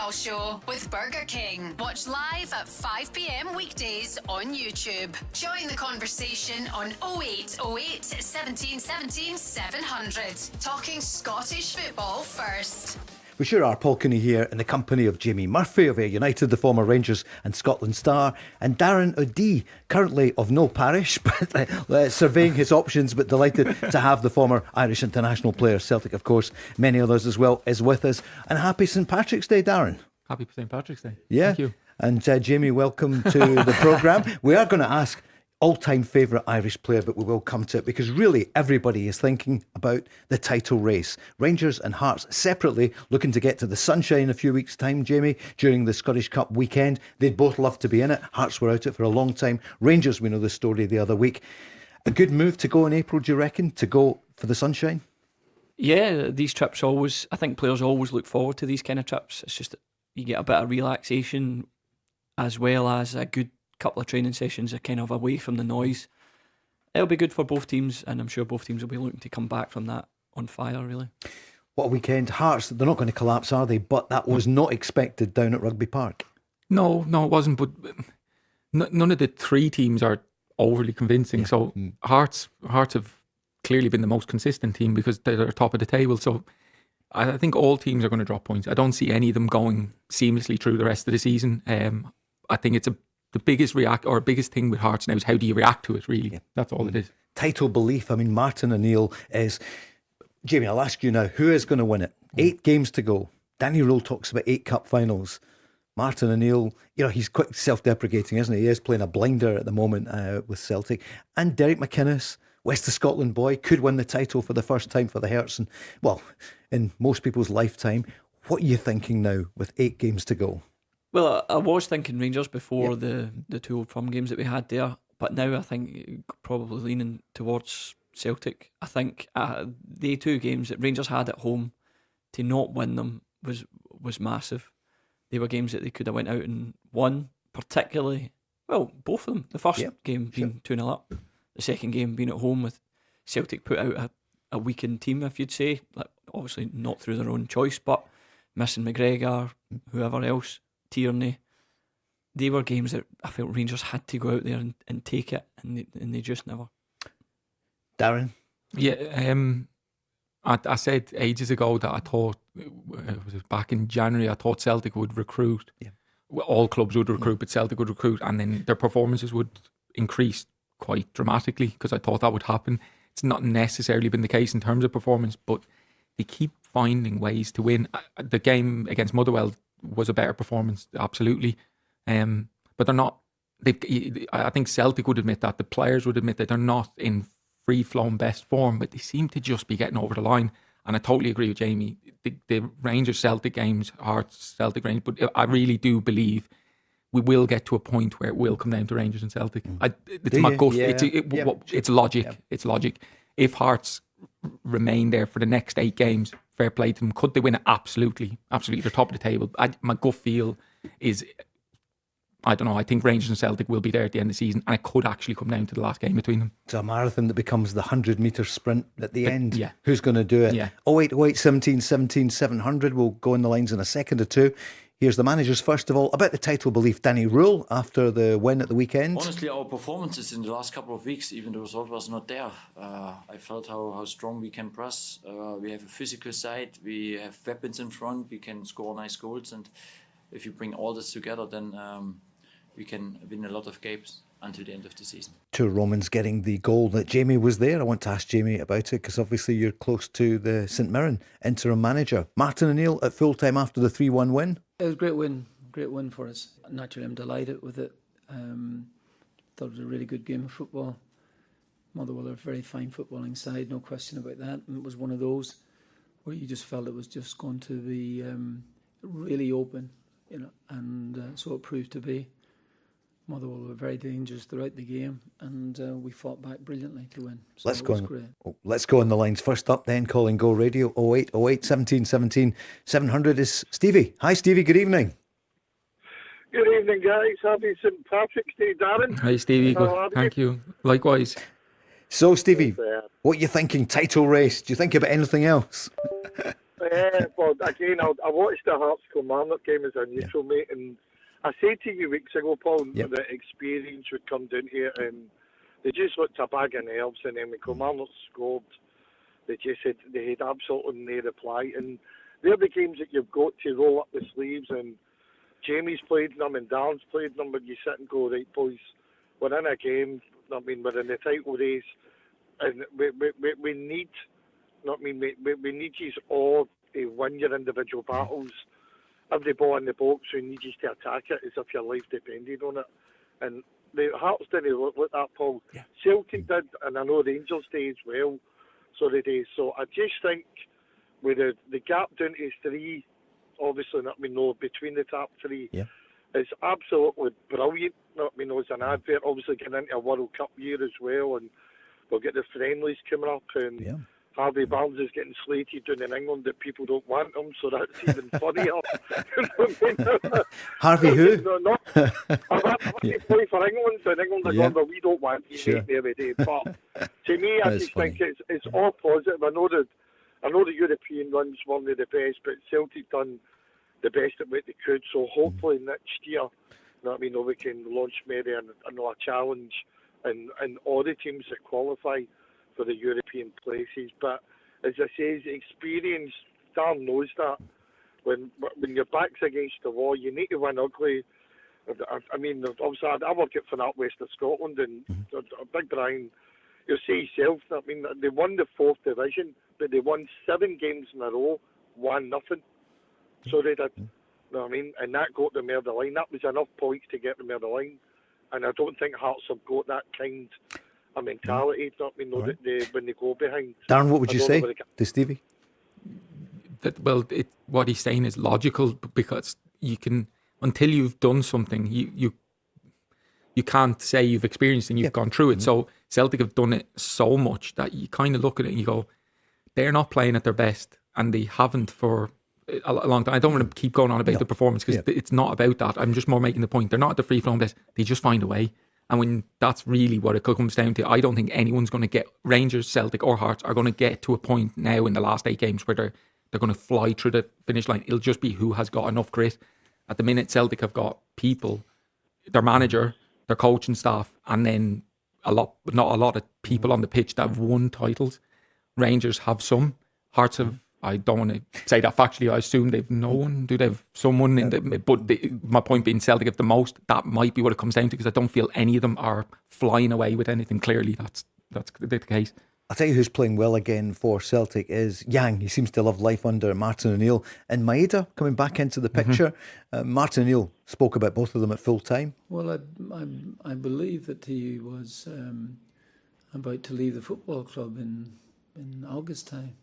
Football Show with Burger King. Watch live at 5 p.m. weekdays on YouTube. Join the conversation on 0808 17 17 700. Talking Scottish football first. We sure are. Paul Cooney here in the company of Jamie Murphy of Ayr United, the former Rangers and Scotland star, and Darren O'Dea, currently of no parish, but surveying his options, but delighted to have the former Irish international player, Celtic of course, many others as well, is with us. And happy St Patrick's Day, Darren. Happy St Patrick's Day. Yeah. Thank you. And Jamie, welcome to the programme. We are going to ask all-time favourite Irish player, but we will come to it because really everybody is thinking about the title race. Rangers and Hearts separately looking to get to the sunshine in a few weeks' time, Jamie, during the Scottish Cup weekend. They'd both love to be in it. Hearts were out it for a long time. Rangers, we know the story the other week. A good move to go in April, do you reckon, to go for the sunshine? Yeah, these trips always, I think players always look forward to these kind of trips. It's just you get a bit of relaxation as well as a good couple of training sessions are kind of away from the noise. It'll be good for both teams, and I'm sure both teams will be looking to come back from that on fire, really. What a weekend. Hearts, they're not going to collapse, are they? But that was not expected down at Rugby Park. No, it wasn't. But none of the three teams are overly convincing. Yeah. So Hearts have clearly been the most consistent team because they're top of the table. So I think all teams are going to drop points. I don't see any of them going seamlessly through the rest of the season. I think it's the biggest thing with Hearts now is how do you react to it, really? Yeah. That's all it is. Title belief. I mean, Martin O'Neill is... Jamie, I'll ask you now, who is going to win it? 8 games to go. Danny Rule talks about 8 cup finals. Martin O'Neill, he's quite self-deprecating, isn't he? He is playing a blinder at the moment with Celtic. And Derek McInnes, West of Scotland boy, could win the title for the first time for the Hearts. And, well, in most people's lifetime. What are you thinking now with 8 games to go? Well, I was thinking Rangers before the 2 Old Firm games that we had there, but now I think probably leaning towards Celtic. I think the 2 games that Rangers had at home, to not win them was massive. They were games that they could have went out and won, particularly, well, both of them. The first game being 2-0 up, the second game being at home with Celtic put out a weakened team, if you'd say. Like, obviously not through their own choice, but missing McGregor, whoever else, Tierney. They were games that I felt Rangers had to go out there and take it, and they just never. Darren? Yeah, I said ages ago that I thought, it was back in January, I thought Celtic would recruit. Yeah. Well, all clubs would recruit, but Celtic would recruit, and then their performances would increase quite dramatically because I thought that would happen. It's not necessarily been the case in terms of performance, but they keep finding ways to win. The game against Motherwell was a better performance, absolutely. But they're not. I think Celtic would admit that. The players would admit that they're not in free-flowing best form, but they seem to just be getting over the line. And I totally agree with Jamie. The Rangers Celtic games, Hearts Celtic Rangers, but I really do believe we will get to a point where it will come down to Rangers and Celtic. It's my gut. It's logic. Yeah. It's logic. If Hearts remain there for the next 8 games, fair play to them. Could they win it? Absolutely. They're top of the table. My gut feel is, I don't know, I think Rangers and Celtic will be there at the end of the season, and it could actually come down to the last game between them. It's a marathon that becomes the 100-metre sprint at the end. Yeah. Who's going to do it? Yeah. 0808 17 17 700. We'll go in the lines in a second or two. Here's the managers first of all. About the title belief, Danny Rule, after the win at the weekend. Honestly, our performances in the last couple of weeks, even the result was not there. I felt how strong we can press. We have a physical side. We have weapons in front. We can score nice goals. And if you bring all this together, then we can win a lot of games until the end of the season. 2 Romans getting the goal that Jamie was there. I want to ask Jamie about it because obviously you're close to the St Mirren interim manager. Martin O'Neill at full time after the 3-1 win. It was a great win for us. Naturally, I'm delighted with it. Thought it was a really good game of football. Motherwell are a very fine footballing side, no question about that. And it was one of those where you just felt it was just going to be really open, and so it proved to be. Motherwell were very dangerous throughout the game, and we fought back brilliantly to win. So let's go on the lines. First up then, calling Go Radio 0808 17 17 700 is Stevie. Hi Stevie, good evening. Good evening guys, happy St Patrick's Day, Darren. Hi Stevie, thank you. Likewise. So Stevie, what are you thinking? Title race, do you think about anything else? But again, I watched the Hearts Kilmarnock game as a neutral, mate, and I said to you weeks ago, Paul, that experience would come down here, and they just looked a bag of nerves, and then when Kilmarnock scored, they had absolutely no reply, and they're the games that you've got to roll up the sleeves, and Jamie's played them and Darren's played them, but you sit and go, right, boys, we're in a game, we're in the title race, and we need, we need you all to win your individual battles. Every ball in the box, we need you to attack it as if your life depended on it. And the Hearts didn't look like that, Paul. Yeah. Celtic did, and I know Rangers did as well. So they did. So I just think with the gap down to 3, obviously, between the top 3, is absolutely brilliant. As an advert, obviously getting into a World Cup year as well, and we'll get the friendlies coming up, and Harvey Barnes is getting slated down in England that people don't want him, so that's even funnier. Harvey who? No, I'm happy to play for England, so England are going, but we don't want you every day. But to me, I just think it's all positive. I know the European runs weren't the best, but Celtic done the best at what they could. So hopefully next year, we can launch maybe a challenge and all the teams that qualify for the European places. But as I say, experience, Darren knows that. When your back's against the wall, you need to win ugly. Obviously, I work at Finley West of Scotland, and Big Brian, you'll see yourself, they won the 4th division, but they won 7 games in a row, 1-0. So they did. And that got them over the line. That was enough points to get them over the line. And I don't think Hearts have got that kind of mentality, that when they go behind. Darren, what would you say to Stevie? What he's saying is logical, because you can, until you've done something, you can't say you've experienced and you've gone through it. So Celtic have done it so much that you kind of look at it and you go, they're not playing at their best, and they haven't for a long time. I don't want to keep going on about the performance, because it's not about that. I'm just more making the point. They're not at the free-flowing best. They just find a way. And when that's really what it comes down to, I don't think anyone's going to get, Rangers, Celtic or Hearts are going to get to a point now in the last 8 games where they're going to fly through the finish line. It'll just be who has got enough grit. At the minute, Celtic have got people, their manager, their coaching staff, and then not a lot of people on the pitch that have won titles. Rangers have some. Hearts have, I don't want to say that factually, I assume they've no one. Do they have someone? My point being, Celtic have the most. That might be what it comes down to, because I don't feel any of them are flying away with anything. Clearly, that's the case. I'll tell you who's playing well again for Celtic is Yang. He seems to love life under Martin O'Neill. And Maeda coming back into the picture. Martin O'Neill spoke about both of them at full time. Well, I believe that he was about to leave the football club in August time.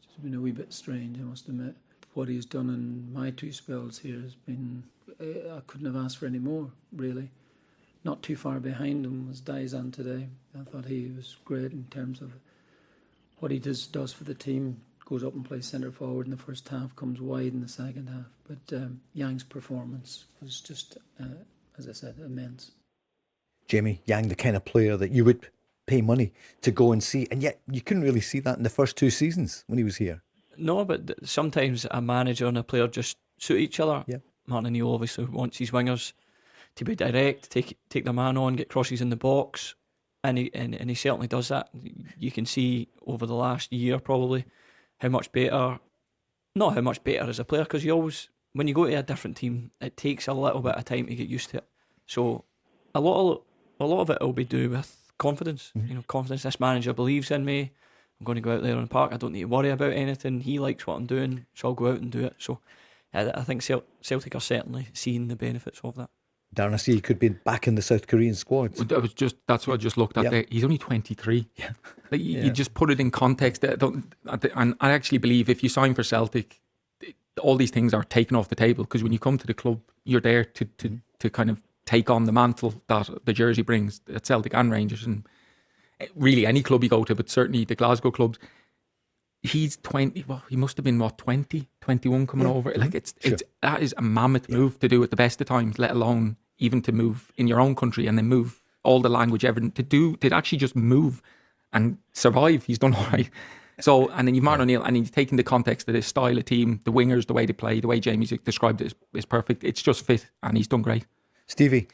Which has been a wee bit strange, I must admit. What he's done in my 2 spells here has been, I couldn't have asked for any more, really. Not too far behind him was Daizan today. I thought he was great in terms of what he does for the team. Goes up and plays centre forward in the first half, comes wide in the second half. But Yang's performance was just, as I said, immense. Jamie, Yang, the kind of player that you would pay money to go and see, and yet you couldn't really see that in the first 2 seasons when he was here. No, but sometimes a manager and a player just suit each other. Yeah. Martin O'Neill obviously wants his wingers to be direct, take the man on, get crosses in the box, and he certainly does that. You can see over the last year probably not how much better as a player, because you always, when you go to a different team, it takes a little bit of time to get used to it. So a lot of it will be due with confidence. Confidence. This manager believes in me. I'm going to go out there on the park. I don't need to worry about anything. He likes what I'm doing, so I'll go out and do it. So I think Celtic are certainly seeing the benefits of that. Darren, I see he could be back in the South Korean squad. That's what I just looked at there. He's only 23. Yeah. You just put it in context. And I actually believe if you sign for Celtic, all these things are taken off the table, because when you come to the club, you're there to kind of take on the mantle that the jersey brings at Celtic and Rangers, and really any club you go to, but certainly the Glasgow clubs. He's 20. Well, he must have been 20, 21 coming over. Like that is a mammoth move to do at the best of times, let alone even to move in your own country and then move all the language, everything to actually just move and survive. He's done all right. So, and then you've Martin O'Neill, and then you take in the context of this style of team, the wingers, the way they play, the way Jamie's described it is perfect. It's just fit, and he's done great. Stevie,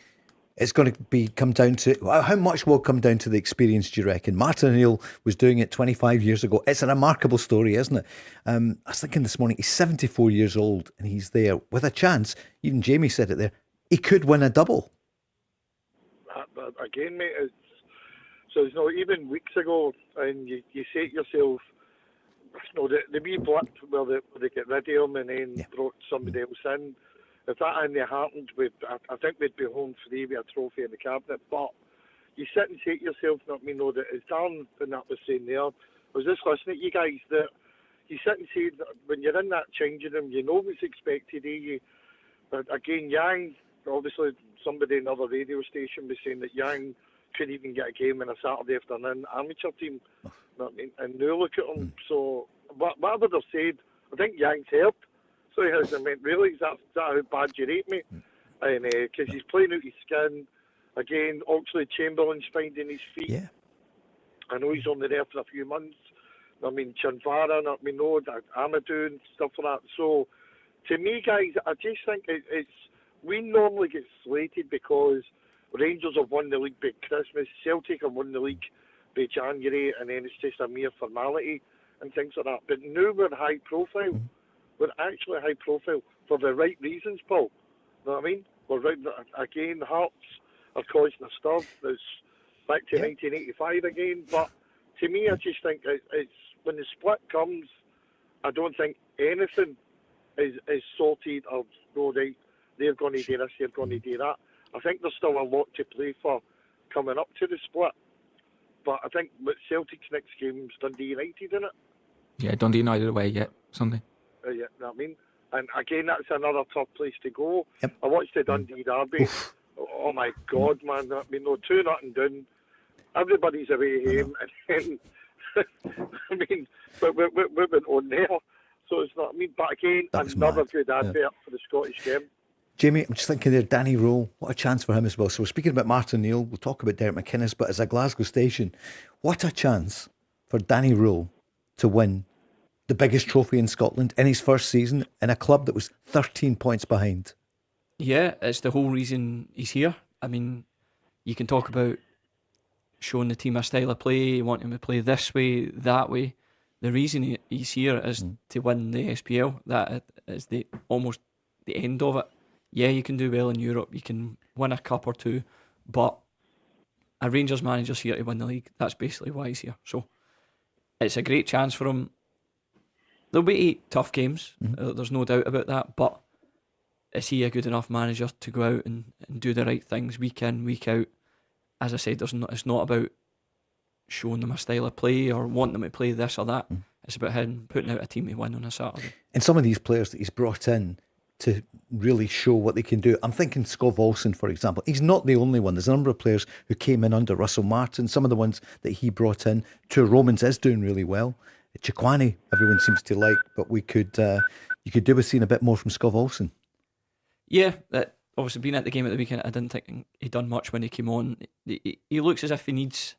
it's going to come down to, how much will come down to the experience, do you reckon? Martin O'Neill was doing it 25 years ago. It's a remarkable story, isn't it? I was thinking this morning, he's 74 years old, and he's there with a chance. Even Jamie said it there. He could win a double. Again, mate, so it's not even weeks ago, and you say to yourself, the wee blip where they get rid of him and then brought somebody else in. If that hadn't happened, I think we'd be home free with a trophy in the cabinet. But you sit and say to yourself, that as Darren and that was saying there, I was just listening to you guys, that you sit and say that when you're in that changing room, you know what's expected of you. But again, Yang, obviously somebody in another radio station was saying that Yang couldn't even get a game in a Saturday afternoon amateur team. And now look at him. So whatever they've said, I think Yang's hurt. So he has. I mean, really, is that how bad you rate me? And because he's playing out his skin. Again, Oxlade Chamberlain's finding his feet. Yeah. I know he's only there for a few months. I mean, Chanvara, Amadou and stuff like that. So, to me, guys, I just think it's we normally get slated because Rangers have won the league by Christmas, Celtic have won the league by January, and then it's just a mere formality and things like that. But now we're high profile. We're actually high profile for the right reasons, Paul. You know what I mean? We're right, again, Hearts are causing a stir. It's back to 1985 again. But to me, I just think it's when the split comes, I don't think anything is sorted or right, they're going to do this, they're going to do that. I think there's still a lot to play for coming up to the split. But I think with Celtic's next game is Dundee United, isn't it? Yeah, Dundee United away, Sunday. Yeah, you know what I mean? And again, that's another tough place to go. Yep. I watched the Dundee derby. Oh my God, man. I mean, 2-0 done. Everybody's away home. And then, I mean, but we went on there. So it's not, but again, another good advert for the Scottish game. Jamie, I'm just thinking there, Danny Rowe, what a chance for him as well. So we're speaking about Martin O'Neill, we'll talk about Derek McInnes, but as a Glasgow station, what a chance for Danny Rowe to win the biggest trophy in Scotland in his first season in a club that was 13 points behind. Yeah, it's the whole reason he's here. I mean, you can talk about showing the team a style of play, wanting to play this way, that way. The reason he's here is to win the SPL. That is almost the end of it. Yeah, you can do well in Europe, you can win a cup or two, but a Rangers manager's here to win the league. That's basically why he's here. So it's a great chance for him. There'll be 8 tough games, there's no doubt about that, but is he a good enough manager to go out and do the right things week in, week out? As I said, it's not about showing them a style of play or wanting them to play this or that. It's about him putting out a team to win on a Saturday. And some of these players that he's brought in to really show what they can do. I'm thinking Scott Olsen, for example. He's not the only one. There's a number of players who came in under Russell Martin. Some of the ones that he brought in. Two Romans is doing really well. Chikwani, everyone seems to like, but you could do with seeing a bit more from Scott Olsen. Yeah, obviously being at the game at the weekend, I didn't think he'd done much when he came on. He looks as if he needs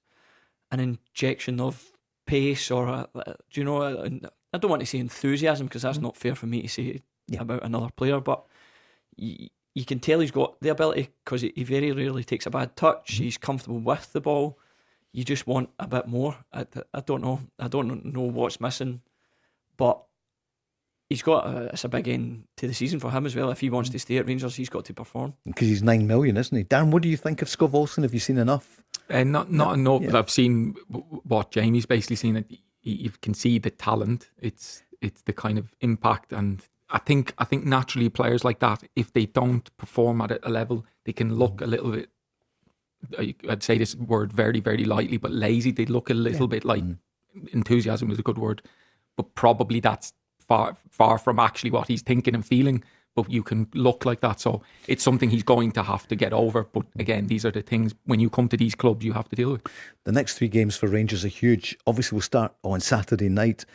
an injection of pace or I don't want to say enthusiasm because that's not fair for me to say about another player, but you can tell he's got the ability because he very rarely takes a bad touch. He's comfortable with the ball. You just want a bit more. I don't know. I don't know what's missing, but he's got it's a big end to the season for him as well. If he wants to stay at Rangers, he's got to perform. Because he's 9 million, isn't he? Darren, what do you think of Scott Olsen? Have you seen enough? Not enough. But I've seen what Jamie's basically seen. You can see the talent. It's the kind of impact, and I think naturally players like that, if they don't perform at a level, they can look a little bit. I'd say this word very, very lightly, but lazy. They look a little bit like enthusiasm is a good word, but probably that's far from actually what he's thinking and feeling. But you can look like that, so it's something he's going to have to get over. But again, these are the things when you come to these clubs you have to deal with. The next 3 games for Rangers are huge. Obviously, we'll start on Saturday night,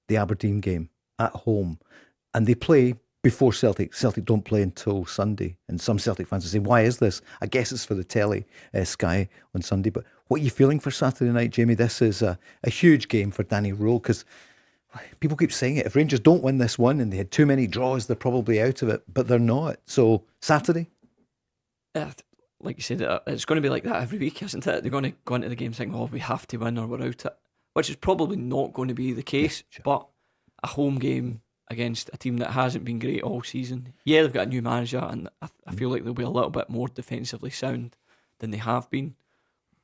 the Aberdeen game at home, and they play before Celtic. Celtic don't play until Sunday, and some Celtic fans will say, why is this? I guess it's for the telly, Sky on Sunday. But What are you feeling for Saturday night, Jamie? This is a huge game for Danny Rule, because people keep saying it. If Rangers don't win this one and they had too many draws, they're probably out of it, but they're not. So Saturday? Like you said, it's going to be like that every week, isn't it? They're going to go into the game thinking, we have to win or we're out it, which is probably not going to be the case. Yeah, sure. But a home game against a team that hasn't been great all season. Yeah, they've got a new manager, and I feel like they'll be a little bit more defensively sound than they have been.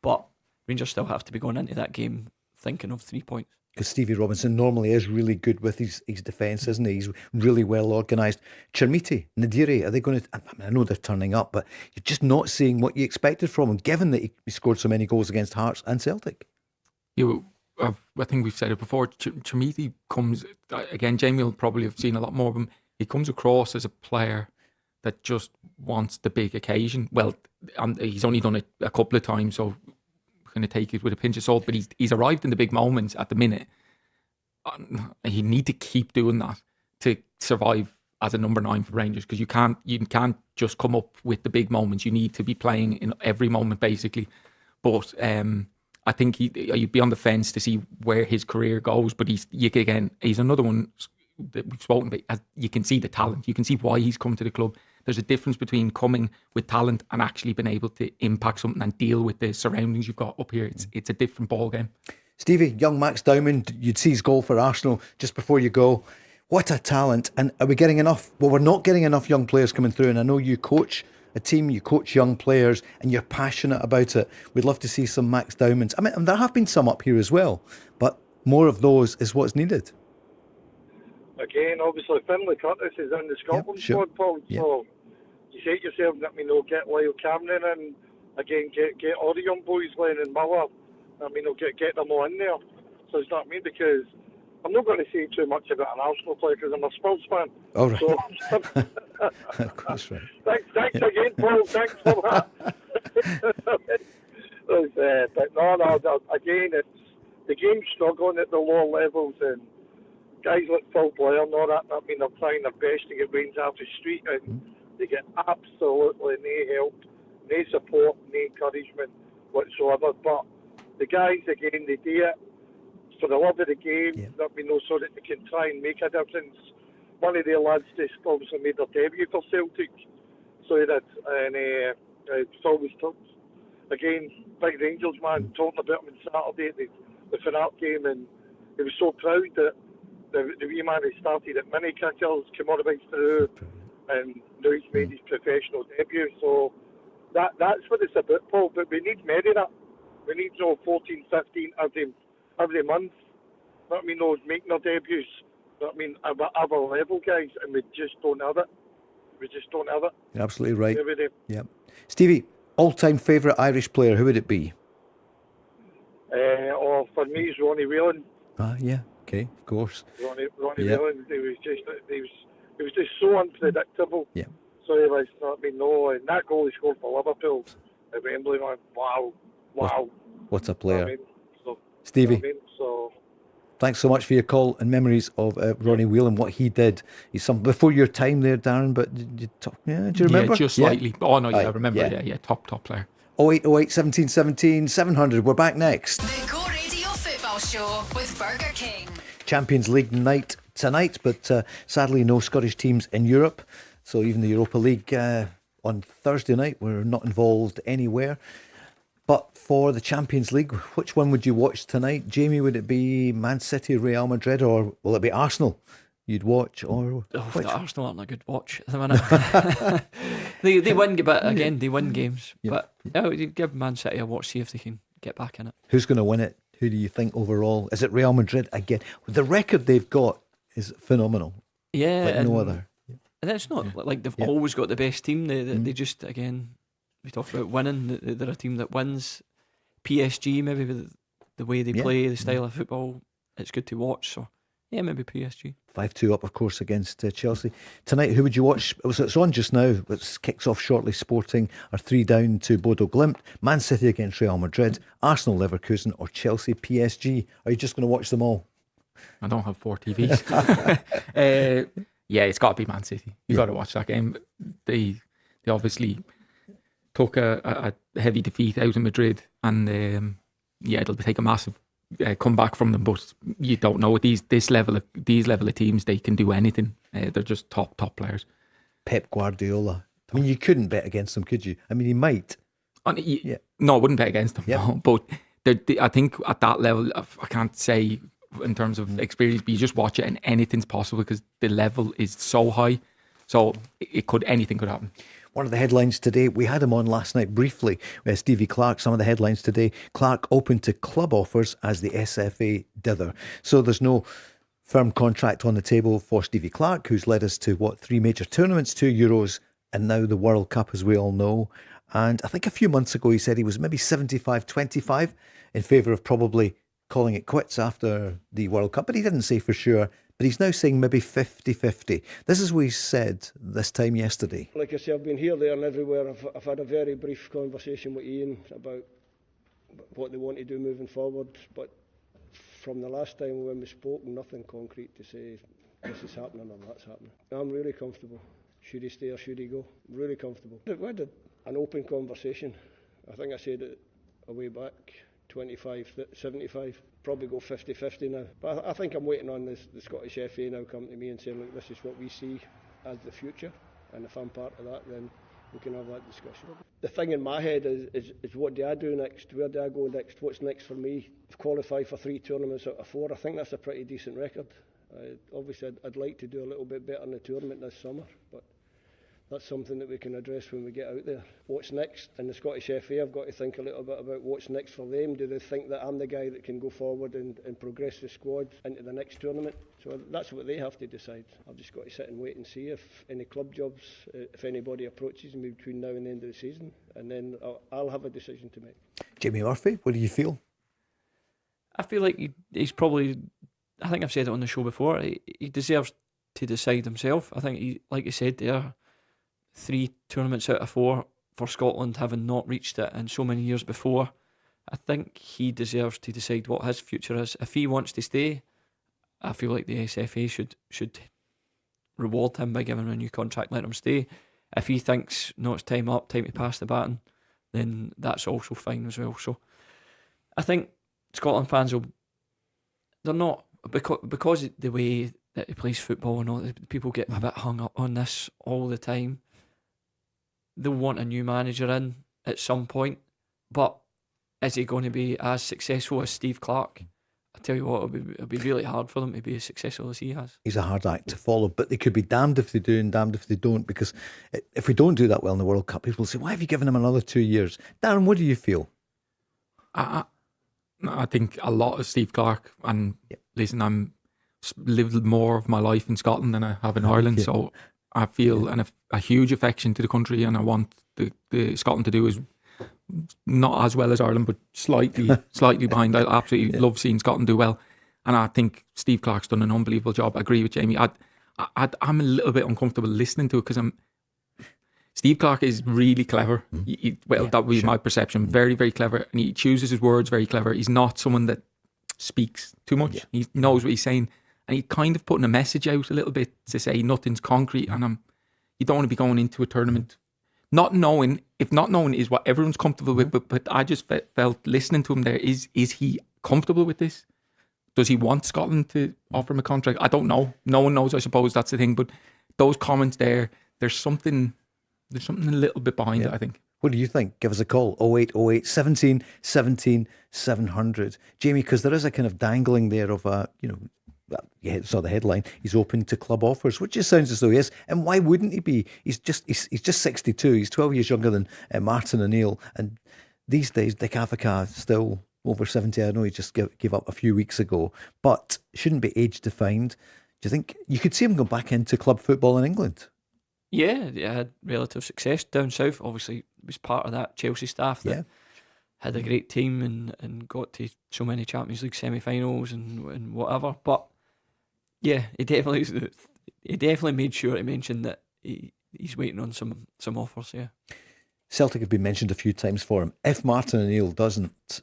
But Rangers still have to be going into that game thinking of 3 points. Because Stevie Robinson normally is really good with his defence, isn't he? He's really well organised. Chermiti, Nadiri, are they going to... I know they're turning up, but you're just not seeing what you expected from him, given that he scored so many goals against Hearts and Celtic. I think we've said it before. Chermiti comes... Again, Jamie will probably have seen a lot more of him. He comes across as a player that just wants the big occasion. Well, he's only done it a couple of times, so we're going to take it with a pinch of salt, but he's arrived in the big moments at the minute. You need to keep doing that to survive as a number 9 for Rangers, because you can't just come up with the big moments. You need to be playing in every moment, basically. But I think you'd be on the fence to see where his career goes, but he's another one that we've spoken about. You can see the talent. You can see why he's come to the club. There's a difference between coming with talent and actually being able to impact something and deal with the surroundings you've got up here. It's a different ball game. Stevie, young Max Diamond, you'd see his goal for Arsenal just before you go. What a talent. And are we getting enough? Well, we're not getting enough young players coming through, and I know you coach a team, you coach young players, and you're passionate about it. We'd love to see some Max Diamonds. I mean, there have been some up here as well, but more of those is what's needed. Again, obviously, Finley Curtis is in the Scotland squad, Paul. Yep. So you say to yourself, get Lyle Cameron in, again, get all the young boys, Lennon Miller, get them all in there. So it's not me, because I'm not going to say too much about an Arsenal player because I'm a Spurs fan. All right. So, of course, right. Thanks again, Paul. Thanks for that. But no, again, it's the game's struggling at the lower levels, and guys like Phil Blair and all that, they're trying their best to get Rangers off the street, and they get absolutely no help, no support, no encouragement whatsoever. But the guys, again, they do it for the love of the game, so that they can try and make a difference. One of their lads just obviously made their debut for Celtic, so he did, and Phil was again, big Rangers man, talking about him on Saturday at the Finale game, and he was so proud that the wee man who started at mini kickers came all the way through, and now he's made his professional debut. So that's what it's about, Paul. But we need more of that. We need 14, 15 every month. Those making their debuts. Other level guys, and we just don't have it. You're absolutely right. Every day. Yeah. Stevie, all-time favourite Irish player, who would it be? For me, it's Ronnie Whelan. Yeah. Okay, of course. Ronnie Whelan. He was just so unpredictable. Yeah. So he was, and that goal he scored for Liverpool at Wembley, man. Wow. What a player. So, Stevie, so thanks so much for your call and memories of Ronnie Whelan, what he did. He's some before your time there, Darren, but do you remember? Yeah, just slightly. Yeah. Oh, no, I remember. Yeah. Yeah, top player. 0808 17 17 700. We're back next. The Go Radio Football Show with Burger King. Champions League night tonight, but sadly no Scottish teams in Europe. So even the Europa League on Thursday night, we're not involved anywhere. But for the Champions League, which one would you watch tonight? Jamie, would it be Man City, Real Madrid, or will it be Arsenal you'd watch? Or Arsenal aren't a good watch at the minute. they win, but again, they win games. But you give Man City a watch, see if they can get back in it. Who's going to win it? Who do you think overall? Is it Real Madrid again? The record they've got is phenomenal. Yeah. Like no other. And it's not like they've always got the best team. They just, again, we talk about winning. They're a team that wins. PSG, maybe with the way they play, the style of football, it's good to watch. So, yeah, maybe PSG. 5-2 up, of course, against Chelsea. Tonight, who would you watch? It's on just now. It kicks off shortly. Sporting are 3 down to Bodo Glimt. Man City against Real Madrid. Arsenal, Leverkusen, or Chelsea, PSG. Are you just going to watch them all? I don't have 4 TVs. Yeah, it's got to be Man City. You've got to watch that game. They obviously took a heavy defeat out in Madrid, and it'll take a massive comeback from them. But you don't know these level of teams, they can do anything. They're just top players. Pep Guardiola. I mean, you couldn't bet against them, could you? I mean, you might. No, I wouldn't bet against them. Yeah. No, but I think at that level, I can't say in terms of experience, but you just watch it and anything's possible because the level is so high. So anything could happen. One of the headlines today, we had him on last night briefly, with Stevie Clark. Some of the headlines today, Clark open to club offers as the SFA dither. So there's no firm contract on the table for Stevie Clark, who's led us to 3 major tournaments, 2 Euros, and now the World Cup, as we all know. And I think a few months ago he said he was maybe 75-25 in favour of probably calling it quits after the World Cup, but he didn't say for sure. But he's now saying maybe 50-50. This is what he said this time yesterday. Like I say, I've been here, there and everywhere. I've had a very brief conversation with Ian about what they want to do moving forward. But from the last time when we spoke, nothing concrete to say this is happening or that's happening. I'm really comfortable. Should he stay or should he go? I'm really comfortable. We had an open conversation. I think I said it a way back, 25-75. Probably go 50-50 now. But I think I'm waiting on the Scottish FA now coming to me and saying, look, this is what we see as the future. And if I'm part of that, then we can have that discussion. The thing in my head is what do I do next? Where do I go next? What's next for me? I've qualified for 3 tournaments out of 4. I think that's a pretty decent record. Obviously, I'd like to do a little bit better in the tournament this summer, but that's something that we can address when we get out there. What's next? In the Scottish FA, I've got to think a little bit about what's next for them. Do they think that I'm the guy that can go forward and progress the squad into the next tournament? So that's what they have to decide. I've just got to sit and wait and see if any club jobs, if anybody approaches me between now and the end of the season, and then I'll have a decision to make. Jamie Murphy, what do you feel? I feel like he's probably, I think I've said it on the show before, he deserves to decide himself. I think, he, like you said there, 3 tournaments out of 4 for Scotland, having not reached it in so many years before. I think he deserves to decide what his future is. If he wants to stay, I feel like the SFA should reward him by giving him a new contract, let him stay. If he thinks, no, it's time up, time to pass the baton, then that's also fine as well. So I think Scotland fans they're not, because of the way that he plays football and all, people get a bit hung up on this all the time. They'll want a new manager in at some point, but is he going to be as successful as Steve Clark? I tell you what, it'll be really hard for them to be as successful as he has. He's a hard act to follow, but they could be damned if they do and damned if they don't, because if we don't do that well in the World Cup, people will say, why have you given him another 2 years? Darren, what do you feel? I think a lot of Steve Clark, and listen, I'm lived more of my life in Scotland than I have in Ireland, so I feel a huge affection to the country, and I want the Scotland to do is not as well as Ireland, but slightly behind. I absolutely love seeing Scotland do well, and I think Steve Clark's done an unbelievable job. I agree with Jamie. I'm a little bit uncomfortable listening to it because Steve Clark is really clever. That would be my perception. Very, very clever, and he chooses his words very clever. He's not someone that speaks too much. He knows what he's saying, and he's kind of putting a message out a little bit to say nothing's concrete. And you don't want to be going into a tournament not knowing is what everyone's comfortable with. But I just felt listening to him there. Is he comfortable with this? Does he want Scotland to offer him a contract? I don't know. No one knows. I suppose that's the thing. But those comments there's something a little bit behind it, I think. What do you think? Give us a call, 0808 17 17 700. Jamie, because there is a kind of dangling there of you saw the headline, he's open to club offers, which just sounds as though he is. And why wouldn't he be? He's just 62. He's 12 years younger than Martin O'Neill. And these days, Dick Afaka still over 70. I know he just gave up a few weeks ago, but shouldn't be age defined. Do you think you could see him go back into club football in England? Yeah, he had relative success down south. Obviously, was part of that Chelsea staff that had a great team and got to so many Champions League semi-finals and whatever. But yeah, he definitely made sure to mention that he's waiting on some offers. Yeah, Celtic have been mentioned a few times for him. If Martin O'Neill doesn't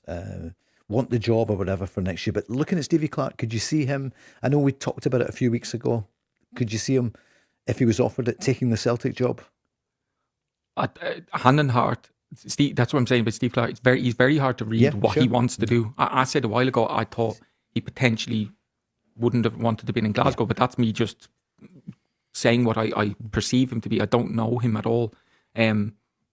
want the job or whatever for next year, but looking at Stevie Clark, could you see him? I know we talked about it a few weeks ago. Could you see him, if he was offered it, taking the Celtic job? Hand in heart, Steve, that's what I'm saying about Steve Clark. He's very hard to read what he wants to do. I said a while ago, I thought he potentially wouldn't have wanted to be in Glasgow, but that's me just saying what I perceive him to be. I don't know him at all.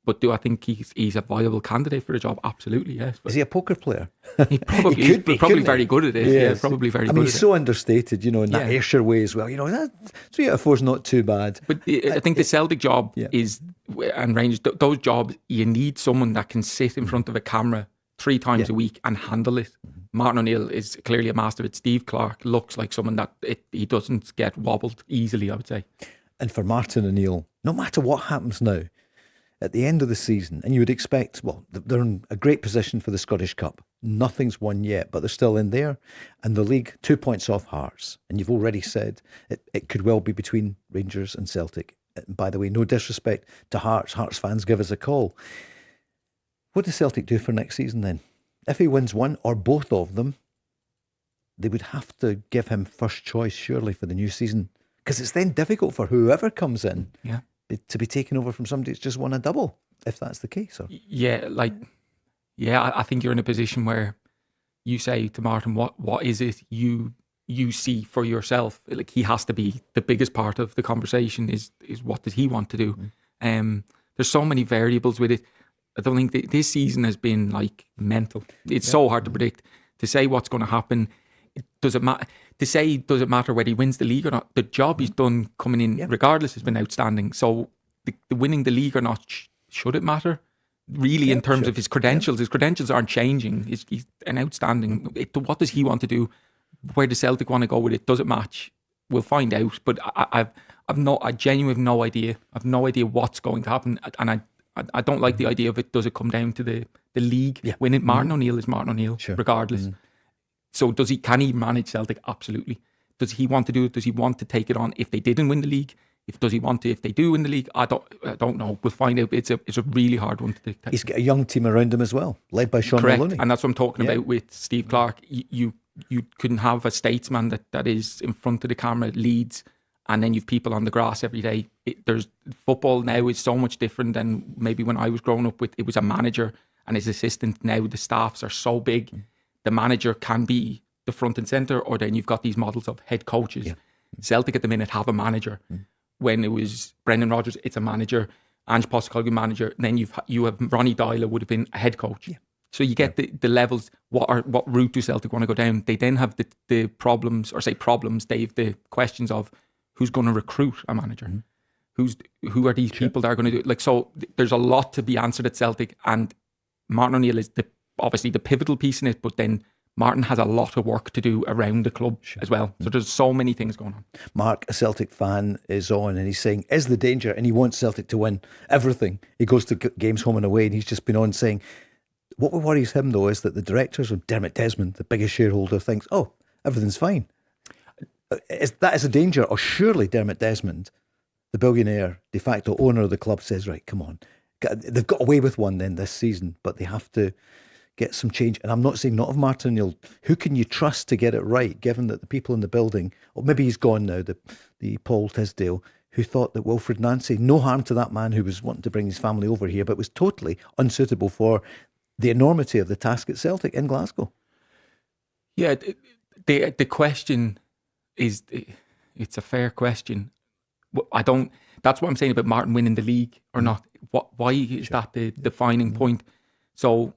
But do I think he's a viable candidate for the job? Absolutely, yes. But is he a poker player? He probably he could be, probably very good at it. Yeah, probably very good. I mean, he's so understated, in that Ayrshire way as well. That 3 out of 4 is not too bad. But I think the Celtic job is, and Rangers, those jobs, you need someone that can sit in front of a camera 3 times a week and handle it. Martin O'Neill is clearly a master of it. Steve Clark looks like someone that he doesn't get wobbled easily, I would say. And for Martin O'Neill, no matter what happens now, at the end of the season, and you would expect, they're in a great position for the Scottish Cup. Nothing's won yet, but they're still in there. And the league, 2 points off Hearts. And you've already said it could well be between Rangers and Celtic. By the way, no disrespect to Hearts. Hearts fans, give us a call. What does Celtic do for next season then? If he wins one or both of them, they would have to give him first choice, surely, for the new season. Because it's then difficult for whoever comes in to be taken over from somebody that's just won a double, if that's the case. Or... I think you're in a position where you say to Martin, what is it you see for yourself? Like, he has to be the biggest part of the conversation is what does he want to do? There's so many variables with it. I don't think this season has been like mental. It's so hard to predict. To say what's going to happen, does it matter whether he wins the league or not? The job he's done coming in, regardless, has been outstanding. So the winning the league or not, should it matter? Really, in terms of his credentials, his credentials aren't changing. He's an outstanding. What does he want to do? Where does Celtic want to go with it? Does it match? We'll find out. But I genuinely have no idea. I've no idea what's going to happen, and I don't like the idea of it. Does it come down to the league winning? Martin O'Neill is Martin O'Neill, regardless. So can he manage Celtic? Absolutely. Does he want to do it? Does he want to take it on if they didn't win the league? Does he want to if they do win the league? I don't know. We'll find out. It's a really hard one to dictate. He's got a young team around him as well, led by Sean Correct. Maloney. And that's what I'm talking about with Steve Clark. You couldn't have a statesman that is in front of the camera, leads, and then you've people on the grass every day. There's football now is so much different than maybe when I was growing up with. It was a manager and his assistant. Now the staffs are so big. The manager can be the front and centre, or then you've got these models of head coaches. Celtic at the minute have a manager. When it was Brendan Rodgers, it's a manager. Ange Postecoglou, manager. And then you have Ronnie Dyler would have been a head coach. So you get the levels. What route do Celtic want to go down? They then have the problems, they have the questions of who's going to recruit a manager. Who are these people that are going to do it? So there's a lot to be answered at Celtic, and Martin O'Neill is obviously the pivotal piece in it, but then Martin has a lot of work to do around the club as well. So there's so many things going on. Mark, a Celtic fan, is on and he's saying, is the danger, and he wants Celtic to win everything. He goes to games home and away, and he's just been on saying, what worries him though is that the directors of Dermot Desmond, the biggest shareholder, thinks, everything's fine. That is a danger. Or surely Dermot Desmond, the billionaire, de facto owner of the club, says, right, come on. They've got away with one then this season, but they have to get some change. And I'm not saying not of Martin O'Neill. Who can you trust to get it right, given that the people in the building, or maybe he's gone now, the Paul Tisdale, who thought that Wilfred Nancy, no harm to that man who was wanting to bring his family over here, but was totally unsuitable for the enormity of the task at Celtic in Glasgow. Yeah, the question is, it's a fair question. That's what I'm saying about Martin winning the league or not. Why is that the defining point? So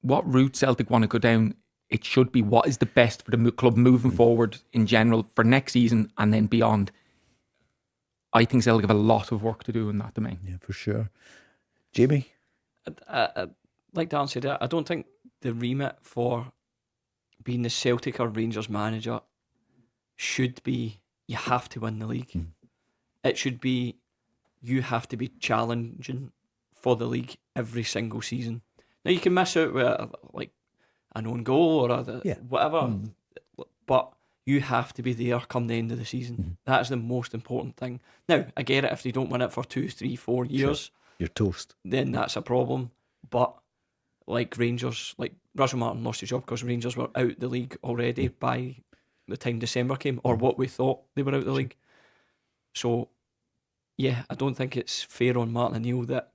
what route Celtic want to go down, it should be what is the best for the club moving forward in general for next season and then beyond. I think Celtic have a lot of work to do in that domain. Yeah, for sure. Jamie? Like Dan said, I don't think the remit for being the Celtic or Rangers manager should be you have to win the league. It should be you have to be challenging for the league every single season. Now you can miss out with like an own goal or whatever, but you have to be there come the end of the season. That's the most important thing. Now I get it, if they don't win it for 2, 3, 4 years, you're toast. Then that's a problem. But like Rangers, like Russell Martin lost his job because Rangers were out the league already by the time December came, or what we thought they were out the league. So yeah, I don't think it's fair on Martin O'Neill that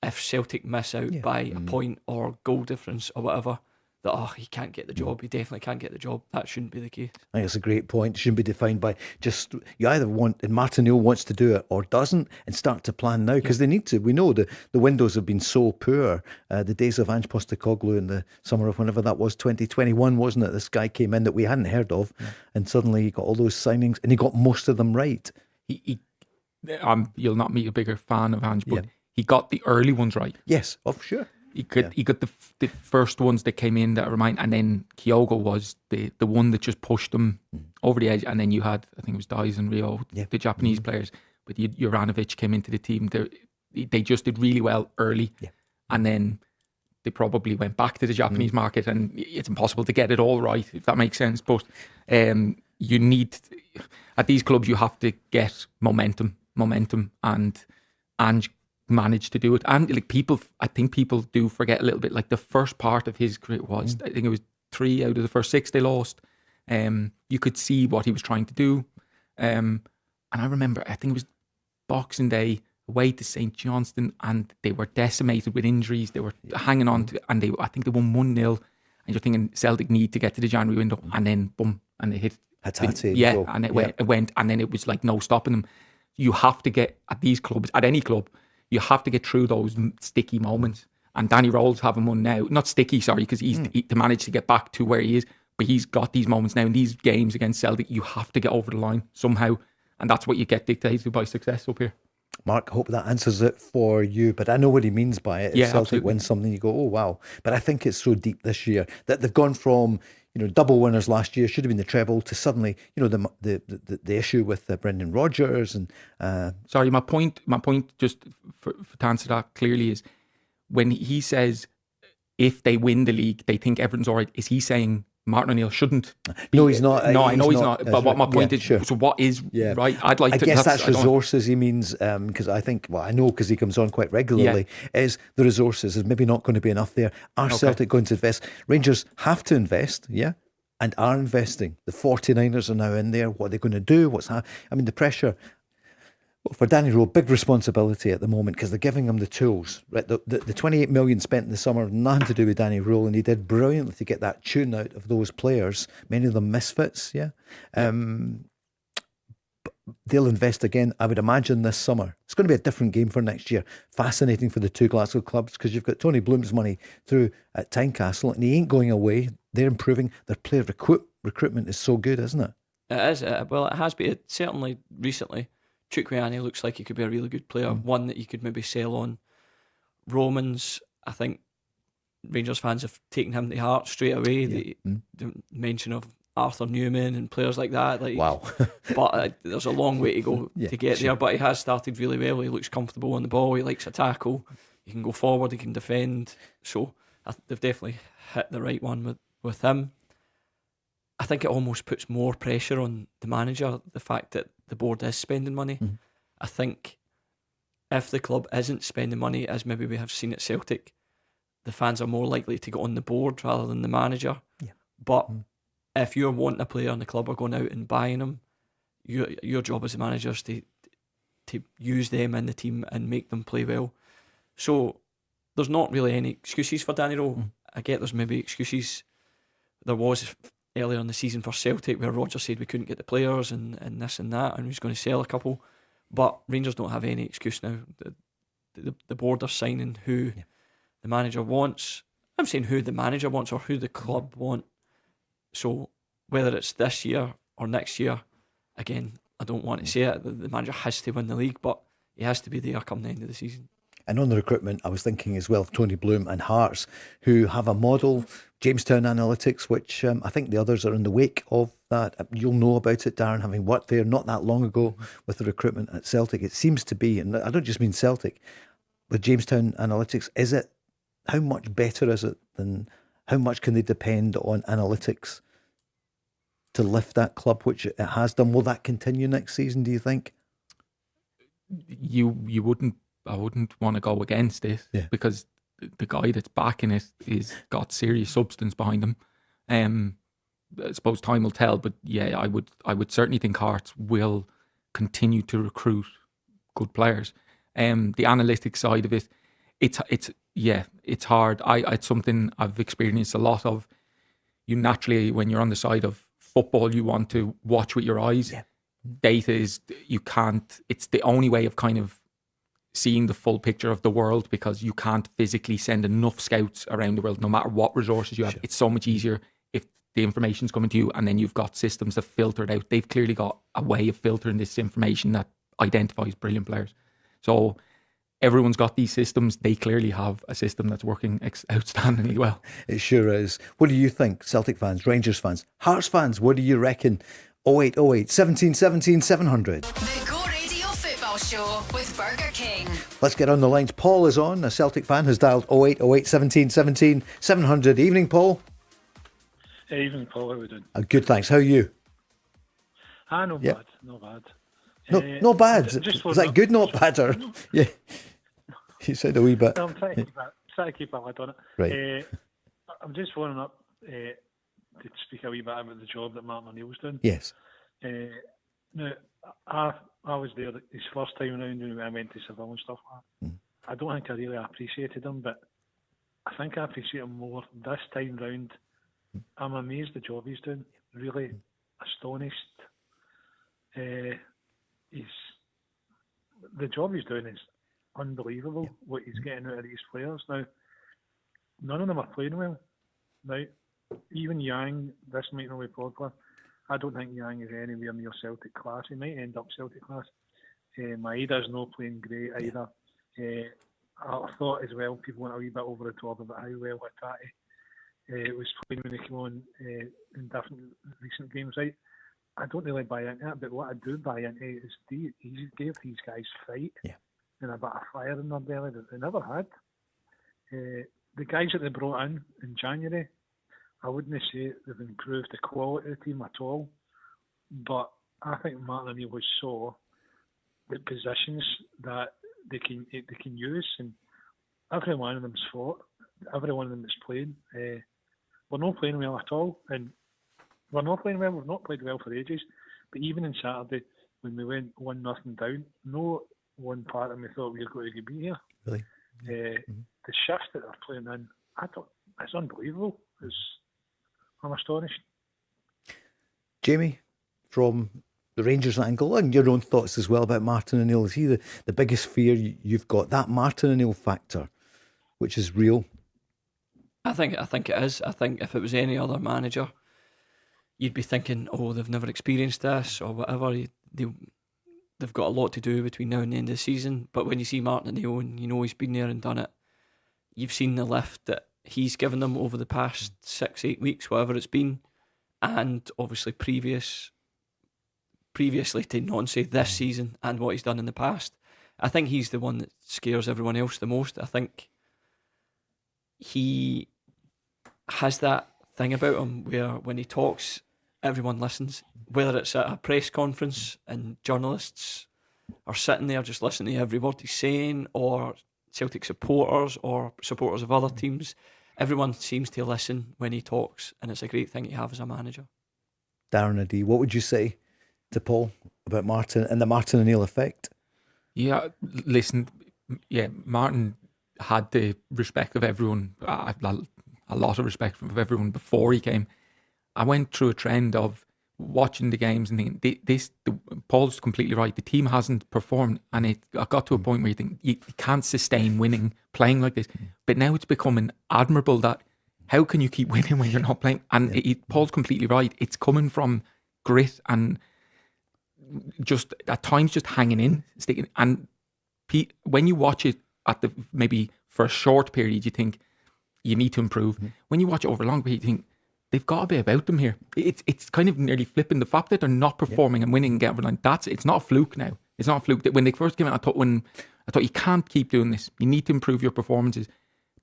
if Celtic miss out by a point or goal difference or whatever, that he can't get the job, he definitely can't get the job. That shouldn't be the case. I think it's a great point. It shouldn't be defined by just, you either want, and Martin O'Neill wants to do it or doesn't, and start to plan now, because they need to. We know the windows have been so poor. The days of Ange Postecoglou in the summer of whenever that was, 2021, wasn't it? This guy came in that we hadn't heard of, and suddenly he got all those signings, and he got most of them right. You'll not meet a bigger fan of Ange, but he got the early ones right. Yes, sure. He got the first ones that came in that remind, and then Kyogo was the one that just pushed them over the edge. And then you had, I think it was Daiz and Rio, the Japanese players, but Juranovic came into the team. They just did really well early, and then they probably went back to the Japanese market, and it's impossible to get it all right, if that makes sense. But you need, at these clubs, you have to get momentum, and Ange managed to do it. And I think people do forget a little bit, like the first part of his career was, I think it was 3 out of the first 6 they lost. You could see what he was trying to do. And I remember, I think it was Boxing Day away to St. Johnstone, and they were decimated with injuries. They were hanging on to, and I think they won 1-0. And you're thinking Celtic need to get to the January window, and then boom, and they hit Hatate. And it went, and then it was like no stopping them. You have to get, at these clubs, at any club, you have to get through those sticky moments. And Danny Rowell's having one now. Not sticky, sorry, because he's to manage to get back to where he is. But he's got these moments now in these games against Celtic. You have to get over the line somehow. And that's what you get dictated by success up here. Mark, I hope that answers it for you. But I know what he means by it. If Celtic wins something, you go, oh, wow. But I think it's so deep this year that they've gone from, double winners last year, should have been the treble, to suddenly, the issue with Brendan Rodgers and. Sorry, my point, just for to answer that clearly, is when he says if they win the league, they think everything's all right. Is he saying Martin O'Neill shouldn't? No, he's not. No, I know he's not. But what my point is, sure. So what is right? I'd like I to. guess that's resources. He means because I think, I know because he comes on quite regularly. Is the resources is maybe not going to be enough there? Are Celtic going to invest? Rangers have to invest, and are investing. The 49ers are now in there. What are they going to do? The pressure for Danny Rowe, big responsibility at the moment, because they're giving him the tools. Right, the 28 million spent in the summer, nothing to do with Danny Rowe, and he did brilliantly to get that tune out of those players. Many of them misfits. They'll invest again, I would imagine, this summer. It's going to be a different game for next year. Fascinating for the two Glasgow clubs, because you've got Tony Bloom's money through at Tynecastle, and he ain't going away. They're improving. Their player recruitment is so good, isn't it? It is. Well, it has been. Certainly recently, Chukwueze looks like he could be a really good player, one that you could maybe sell on. Romans, I think Rangers fans have taken him to heart straight away. The mention of Arthur Newman and players like that. Wow. But there's a long way to go to get there. But he has started really well. He looks comfortable on the ball. He likes a tackle. He can go forward. He can defend. So they've definitely hit the right one with him. I think it almost puts more pressure on the manager, the fact that the board is spending money. I think if the club isn't spending money, as maybe we have seen at Celtic, the fans are more likely to get on the board rather than the manager. But if you're wanting a player and the club are going out and buying them, your job as a manager is to use them in the team and make them play well. So there's not really any excuses for Danny Rowe. I get there's maybe excuses. There was earlier in the season for Celtic where Rodgers said we couldn't get the players and this and that, and he was going to sell a couple. But Rangers don't have any excuse now. The board are signing who the manager wants. I'm saying who the manager wants or who the club want. So whether it's this year or next year, again, I don't want to say it. The manager has to win the league, but he has to be there come the end of the season. And on the recruitment, I was thinking as well of Tony Bloom and Hearts, who have a model, Jamestown Analytics, which I think the others are in the wake of that. You'll know about it, Darren, having worked there not that long ago with the recruitment at Celtic. It seems to be, and I don't just mean Celtic, with Jamestown Analytics, how much better is it than how much can they depend on analytics to lift that club, which it has done? Will that continue next season, do you think? I wouldn't want to go against it because the guy that's backing it is got serious substance behind him. I suppose time will tell, but I would certainly think Hearts will continue to recruit good players. The analytics side of it, it's hard. It's something I've experienced a lot of. You naturally, when you're on the side of football, you want to watch with your eyes. Yeah. Data is, you can't, it's the only way of kind of seeing the full picture of the world, because you can't physically send enough scouts around the world, no matter what resources you have. Sure. It's so much easier if the information's coming to you and then you've got systems that filter it out. They've clearly got a way of filtering this information that identifies brilliant players. So everyone's got these systems. They clearly have a system that's working outstandingly well. It sure is. What do you think, Celtic fans, Rangers fans, Hearts fans? What do you reckon? 0808 17 17 700. The Go Radio Football Show with Burger King. Let's get on the lines. Paul is on. A Celtic fan has dialed 0808 17 17 700. Evening, Paul. Hey, evening, Paul. How are we doing? Good, thanks. How are you? Not bad. Not bad. Not bad. Just is that good, not bad? Or yeah, you said a wee bit. No, I'm trying to keep a lid on it. Right. I'm just phoning up to speak a wee bit about the job that Martin O'Neill's doing. Yes. Now, I was there his first time around when I went to Seville and stuff like that. I don't think I really appreciated him, but I think I appreciate him more this time round. I'm amazed the job he's doing. Really astonished. The job he's doing is unbelievable. What he's getting out of these players now. None of them are playing well. Now, even Yang, this might not be popular. I don't think Yang is anywhere near Celtic class. He might end up Celtic class. Maeda's not playing great either. I thought as well people went a wee bit over the top about how well Hatate was playing when he came on in different recent games, right? I don't really buy into that, but what I do buy into is he gave these guys fight and a bit of fire in their belly that they never had. The guys that they brought in January, I wouldn't say they've improved the quality of the team at all, but I think Martin O'Neill saw the positions that they can use, and every one of them's fought. Every one of them is playing. We're not playing well at all, and we're not playing well. We've not played well for ages. But even on Saturday, when we went 1-0 down, no one part of me thought we were going to be here. Really? The shift that they're playing in, I thought it's unbelievable. I'm astonished. Jamie, from the Rangers angle, and your own thoughts as well about Martin O'Neill, is he the biggest fear you've got? That Martin O'Neill factor, which is real. I think it is. I think if it was any other manager, you'd be thinking, oh, they've never experienced this or whatever. They've got a lot to do between now and the end of the season. But when you see Martin O'Neill and you know he's been there and done it, you've seen the lift that he's given them over the past 6-8 weeks, whatever it's been, and obviously previously to Nancy this season and what he's done in the past. I think he's the one that scares everyone else the most. I think he has that thing about him where when he talks, everyone listens, whether it's at a press conference and journalists are sitting there just listening to every word he's saying, or Celtic supporters or supporters of other teams. Everyone seems to listen when he talks, and it's a great thing to have as a manager. Darren Adi, what would you say to Paul about Martin and the Martin O'Neill effect? Yeah, listen, Martin had the respect of everyone, a lot of respect from everyone before he came. I went through a trend of watching the games and thinking, Paul's completely right, the team hasn't performed, and I got to a point where you think you can't sustain winning, playing like this. But now it's becoming admirable that how can you keep winning when you're not playing? And Paul's completely right. It's coming from grit and just at times just hanging in, sticking. And when you watch it maybe for a short period, you think you need to improve. When you watch it over a long period, you think they've got a bit about them here. It's kind of nearly flipping the fact that they're not performing and winning and getting line. It's not a fluke now. It's not a fluke. When they first came out, I thought you can't keep doing this. You need to improve your performances.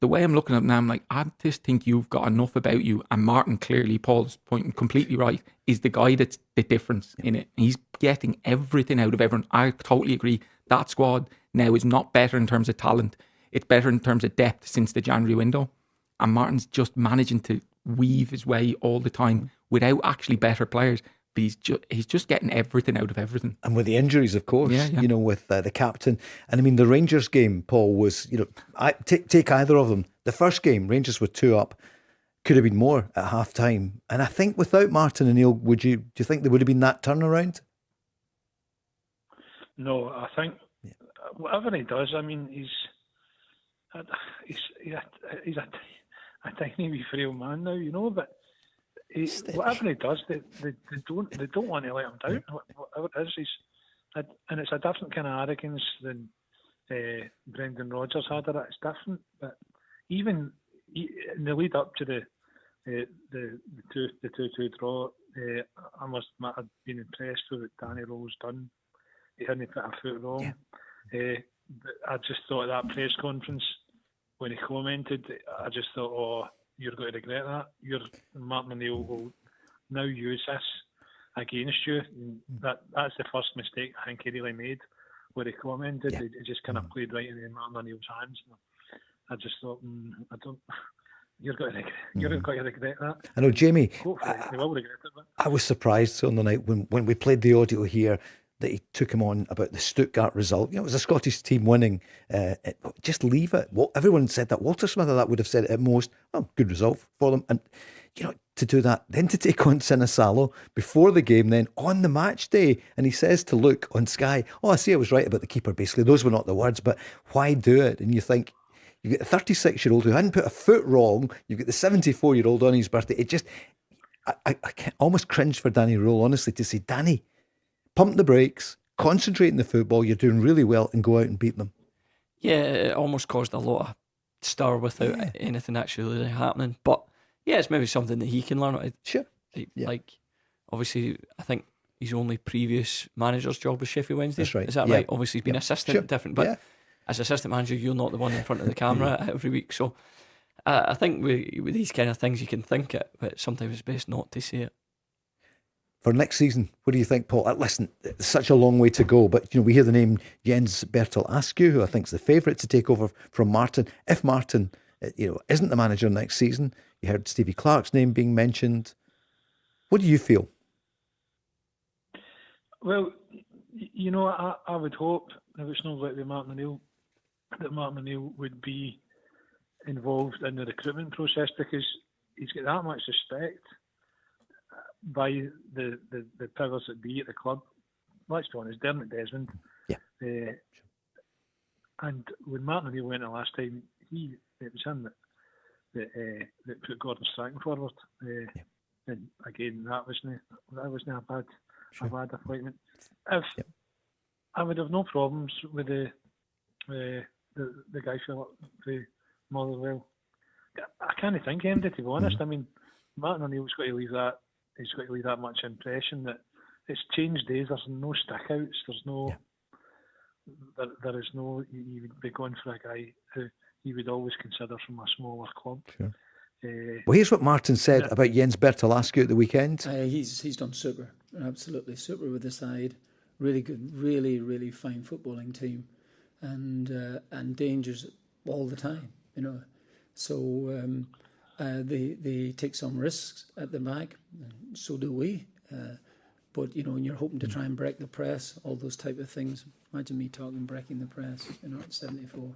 The way I'm looking at it now, I'm like, I just think you've got enough about you. And Martin, clearly, Paul's point completely right, is the guy that's the difference in it. He's getting everything out of everyone. I totally agree. That squad now is not better in terms of talent. It's better in terms of depth since the January window. And Martin's just managing to weave his way all the time without actually better players, but he's just getting everything out of everything. And with the injuries, of course, Yeah. you know, with the captain. And I mean, the Rangers game, Paul, was, you know, take either of them. The first game, Rangers were 2 up, could have been more at half time. And I think without Martin O'Neill, do you think there would have been that turnaround? No, I think whatever he does, I mean, he's a tiny wee frail man now, you know, but whatever he does, they don't want to let him down. Whatever it is, and it's a different kind of arrogance than Brendan Rodgers had. It's different, but even in the lead up to the 2-2 draw, I must admit I'd been impressed with what Danny Rowe's done. He hadn't put a foot wrong. But I just thought that press conference when he commented, I just thought, oh, you're going to regret that. Martin O'Neill will now use this against you. That's the first mistake I think he really made, where he commented. It just kind of played right into Martin O'Neill's hands. I just thought, you're going to regret that. I know, Jamie. Hopefully, he will regret it. But I was surprised on the night when we played the audio here that he took him on about the Stuttgart result. You know, it was a Scottish team winning. Just leave it. Everyone said that. Walter Smith that would have said it at most. Oh, good result for them. And, you know, to do that, then to take on Sinisalo before the game, then on the match day, and he says to Luke on Sky, oh, I see I was right about the keeper, basically. Those were not the words, but why do it? And you think, you get a 36-year-old who hadn't put a foot wrong, you get the 74-year-old on his birthday. It just, I almost cringe for Danny Rule, honestly, to say, Danny, pump the brakes, concentrate on the football, you're doing really well, and go out and beat them. Yeah, it almost caused a lot of stir without anything actually really happening. But yeah, it's maybe something that he can learn. Sure. Like, obviously, I think his only previous manager's job was Sheffield Wednesday. That's right. Is that right? Obviously, he's been assistant, different. But as assistant manager, you're not the one in front of the camera every week. So I think with these kind of things, you can think it, but sometimes it's best not to say it. For next season, what do you think, Paul? Listen, it's such a long way to go, but you know, we hear the name Jens Bertel Askew, who I think is the favourite to take over from Martin. If Martin, isn't the manager next season, you heard Stevie Clarke's name being mentioned. What do you feel? Well, you know, I would hope, if it's not like with Martin O'Neill, that Martin O'Neill would be involved in the recruitment process, because he's got that much respect by the powers that be at the club. Let's be honest, Dermot Desmond. And when Martin O'Neill went the last time, it was him that put Gordon Strachan forward. And again, that wasn't a bad appointment. I would have no problems with the guy for Motherwell. I can't think of him, to be honest. I mean, Martin O'Neill's got to leave that. He's got to leave that much impression that it's changed days. There's no stickouts. There's no. There is no. You would be going for a guy who you would always consider from a smaller club. Sure. Well, here's what Martin said about Jens Bertel Askew at the weekend. He's done super, absolutely super with the side. Really good, really fine footballing team, and dangers all the time. You know, so. They take some risks at the back, and so do we. But, you know, when you're hoping to try and break the press, all those type of things. Imagine me talking breaking the press, you know, at 74.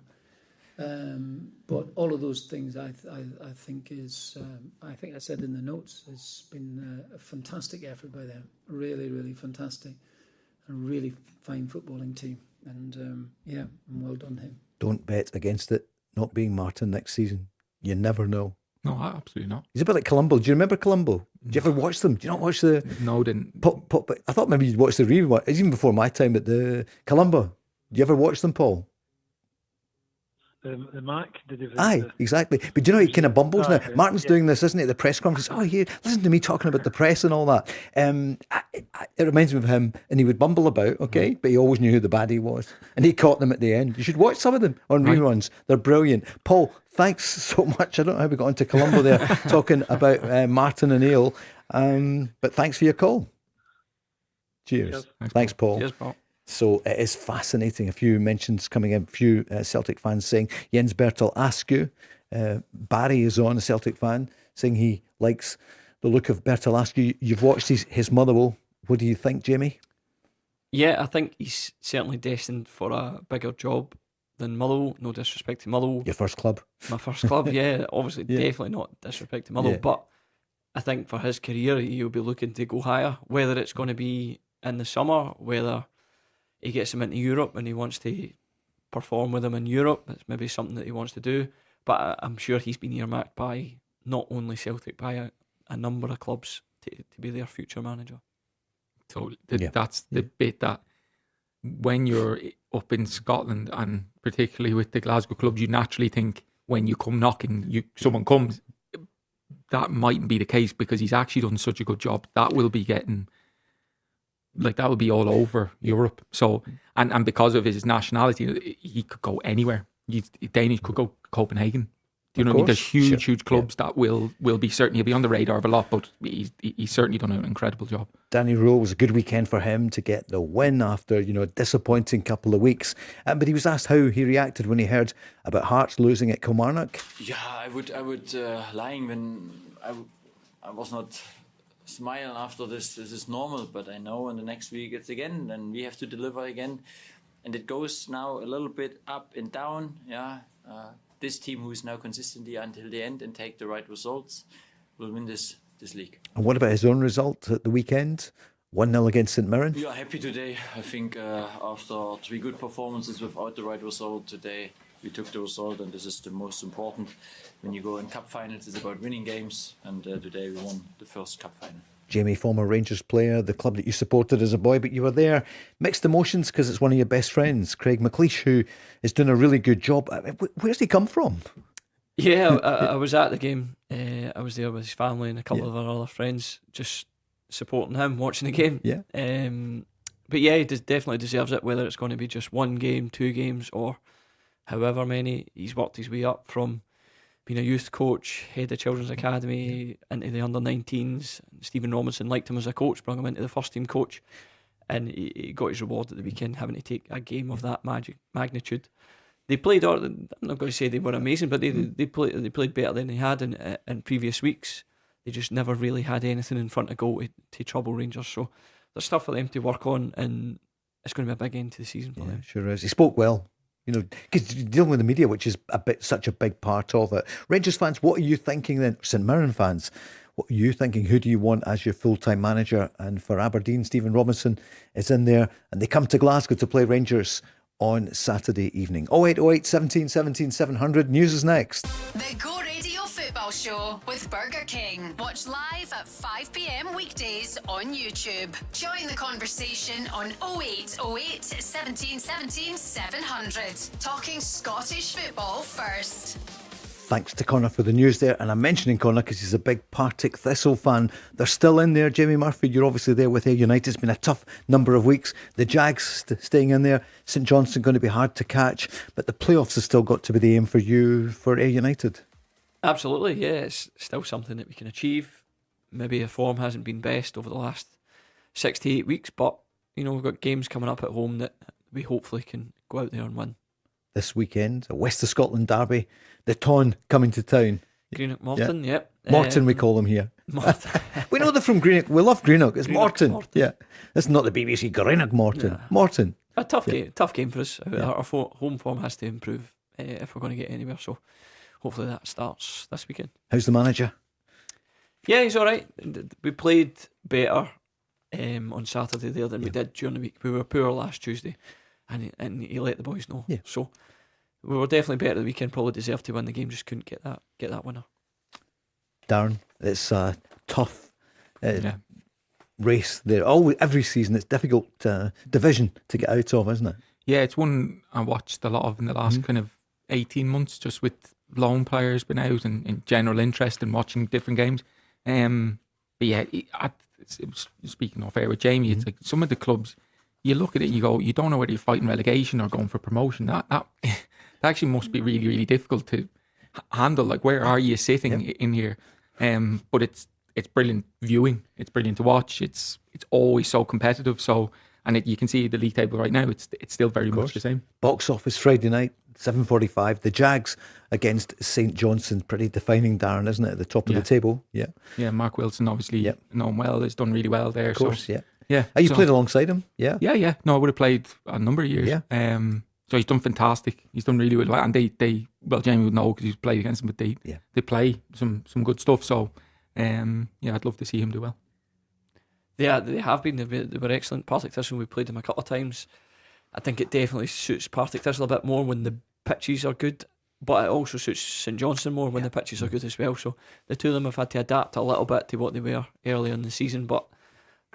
But all of those things, I think is, I think I said in the notes, it's been a fantastic effort by them. Really fantastic. A really fine footballing team. And, and well done him. Don't bet against it not being Martin next season. You never know. No, absolutely not. He's a bit like Colombo. Do you remember Colombo? Did you ever watch them? Do you not watch the... No, didn't. I thought maybe you'd watch the review. It's even before my time at the Colombo. Do you ever watch them, Paul? The Mac, did you? Aye, exactly. But do you know he kind of bumbles now? Okay. Martin's doing this, isn't he, at the press conference? Oh, here, listen to me talking about the press and all that. It reminds me of him, and he would bumble about, okay, but he always knew who the baddie was, and he caught them at the end. You should watch some of them on reruns. They're brilliant. Paul, thanks so much. I don't know how we got into Colombo there, talking about Martin O'Neill, but thanks for your call. Cheers. Thanks, Paul. Cheers, Paul. So it is fascinating. A few mentions coming in, a few Celtic fans saying Jens Bertel Askew. Barry is on, a Celtic fan, saying he likes the look of Bertel Askew. You've watched his Motherwell What do you think, Jamie? Yeah, I think he's certainly destined for a bigger job than Motherwell. No disrespect to Motherwell. Your first club. My first club, yeah. Obviously, definitely not disrespect to Motherwell. But I think for his career, he'll be looking to go higher. Whether it's going to be in the summer, whether he gets him into Europe and he wants to perform with him in Europe, it's maybe something that he wants to do. But I'm sure he's been earmarked by not only Celtic, by a number of clubs to be their future manager. So that's the bit that when you're up in Scotland, and particularly with the Glasgow clubs, you naturally think when you come knocking, someone comes. That mightn't be the case because he's actually done such a good job. That will be getting, that will be all over Europe. So, and because of his nationality, he could go anywhere. Danish could go Copenhagen. Do you know what I mean? There's huge clubs that will be certainly, he'll be on the radar of a lot, but he's certainly done an incredible job. Danny Rowe, was a good weekend for him to get the win after, a disappointing couple of weeks. But he was asked how he reacted when he heard about Hearts losing at Kilmarnock. Yeah, I would lying when I was not smiling after this. This is normal, but I know in the next week it's again, and we have to deliver again. And it goes now a little bit up and down, this team who is now consistently until the end and take the right results will win this league. And what about his own result at the weekend? 1-0 against St Mirren? We are happy today. I think after 3 good performances without the right result today, we took the result, and this is the most important. When you go in cup finals, it's about winning games, and today we won the first cup final. Jamie, former Rangers player, the club that you supported as a boy, but you were there. Mixed emotions because it's one of your best friends, Craig McLeish, who is doing a really good job. I mean, where's he come from? Yeah, I was at the game. I was there with his family and a couple of our other friends, just supporting him, watching the game. Yeah. But yeah, he definitely deserves it, whether it's going to be just 1 game, 2 games, or however many. He's worked his way up from being a youth coach, head of Children's Academy, into the under-19s. Stephen Robinson liked him as a coach, brought him into the first team coach, and he got his reward at the weekend, having to take a game of that magnitude. They played, I'm not going to say they were amazing, but they played better than they had in previous weeks. They just never really had anything in front of goal to trouble Rangers. So there's stuff for them to work on, and it's going to be a big end to the season for them. Sure is. He spoke well. Because you're dealing with the media, which is such a big part of it. Rangers fans, what are you thinking then? St Mirren fans, what are you thinking? Who do you want as your full-time manager? And for Aberdeen, Stephen Robinson is in there, and they come to Glasgow to play Rangers on Saturday evening. 0808 17 17 700. News is next. The Go Radio Football Show with Burger King. Watch live at 5 p.m. weekdays on YouTube. Join the conversation on 0808 17 17 700. Talking Scottish football first. Thanks to Connor for the news there. And I'm mentioning Connor because he's a big Partick Thistle fan. They're still in there. Jamie Murphy, you're obviously there with Ayr United. It's been a tough number of weeks. The Jags staying in there. St Johnstone going to be hard to catch. But the playoffs have still got to be the aim for you for Ayr United. Absolutely, yeah. It's still something that we can achieve. Maybe the form hasn't been best over the last 6 to 8 weeks. But, we've got games coming up at home that we hopefully can go out there and win. This weekend, a West of Scotland derby, the Ton coming to town. Greenock Morton, yep. Morton, we call them here. We know they're from Greenock. We love Greenock. It's Morton. Yeah, it's not the BBC Greenock Morton. Yeah. Morton. A tough game for us. Yeah. Our home form has to improve if we're going to get anywhere. So hopefully that starts this weekend. How's the manager? Yeah, he's all right. We played better on Saturday there than we did during the week. We were poor last Tuesday. And he let the boys know. Yeah. So we were definitely better the weekend. Probably deserved to win the game. Just couldn't get that winner. Darren, it's a tough race there. Every season, it's difficult division to get out of, isn't it? Yeah, it's one I watched a lot of in the last kind of 18 months, just with loan players been out and general interest in watching different games. But yeah, speaking of fair with Jamie, it's like some of the clubs. You look at it and you go, you don't know whether you're fighting relegation or going for promotion. That actually must be really, really difficult to handle. Like, where are you sitting in here? But it's brilliant viewing. It's brilliant to watch. It's always so competitive. So, and you can see the league table right now. It's still very much the same. Box office Friday night, 7:45. The Jags against St Johnstone. Pretty defining, Darren, isn't it? At the top of the table. Yeah. Yeah. Mark Wilson, obviously known well, has done really well there. Of course. So, Yeah. You So- played alongside him? Yeah. Yeah. No, I would have played a number of years. Yeah. So he's done fantastic. He's done really well. And they well, Jamie would know because he's played against him, but they play some good stuff. So, I'd love to see him do well. Yeah, they have been. They were excellent. Partick Thistle, we played them a couple of times. I think it definitely suits Partick Thistle a bit more when the pitches are good, but it also suits St Johnstone more when the pitches are good as well. So the two of them have had to adapt a little bit to what they were earlier in the season, but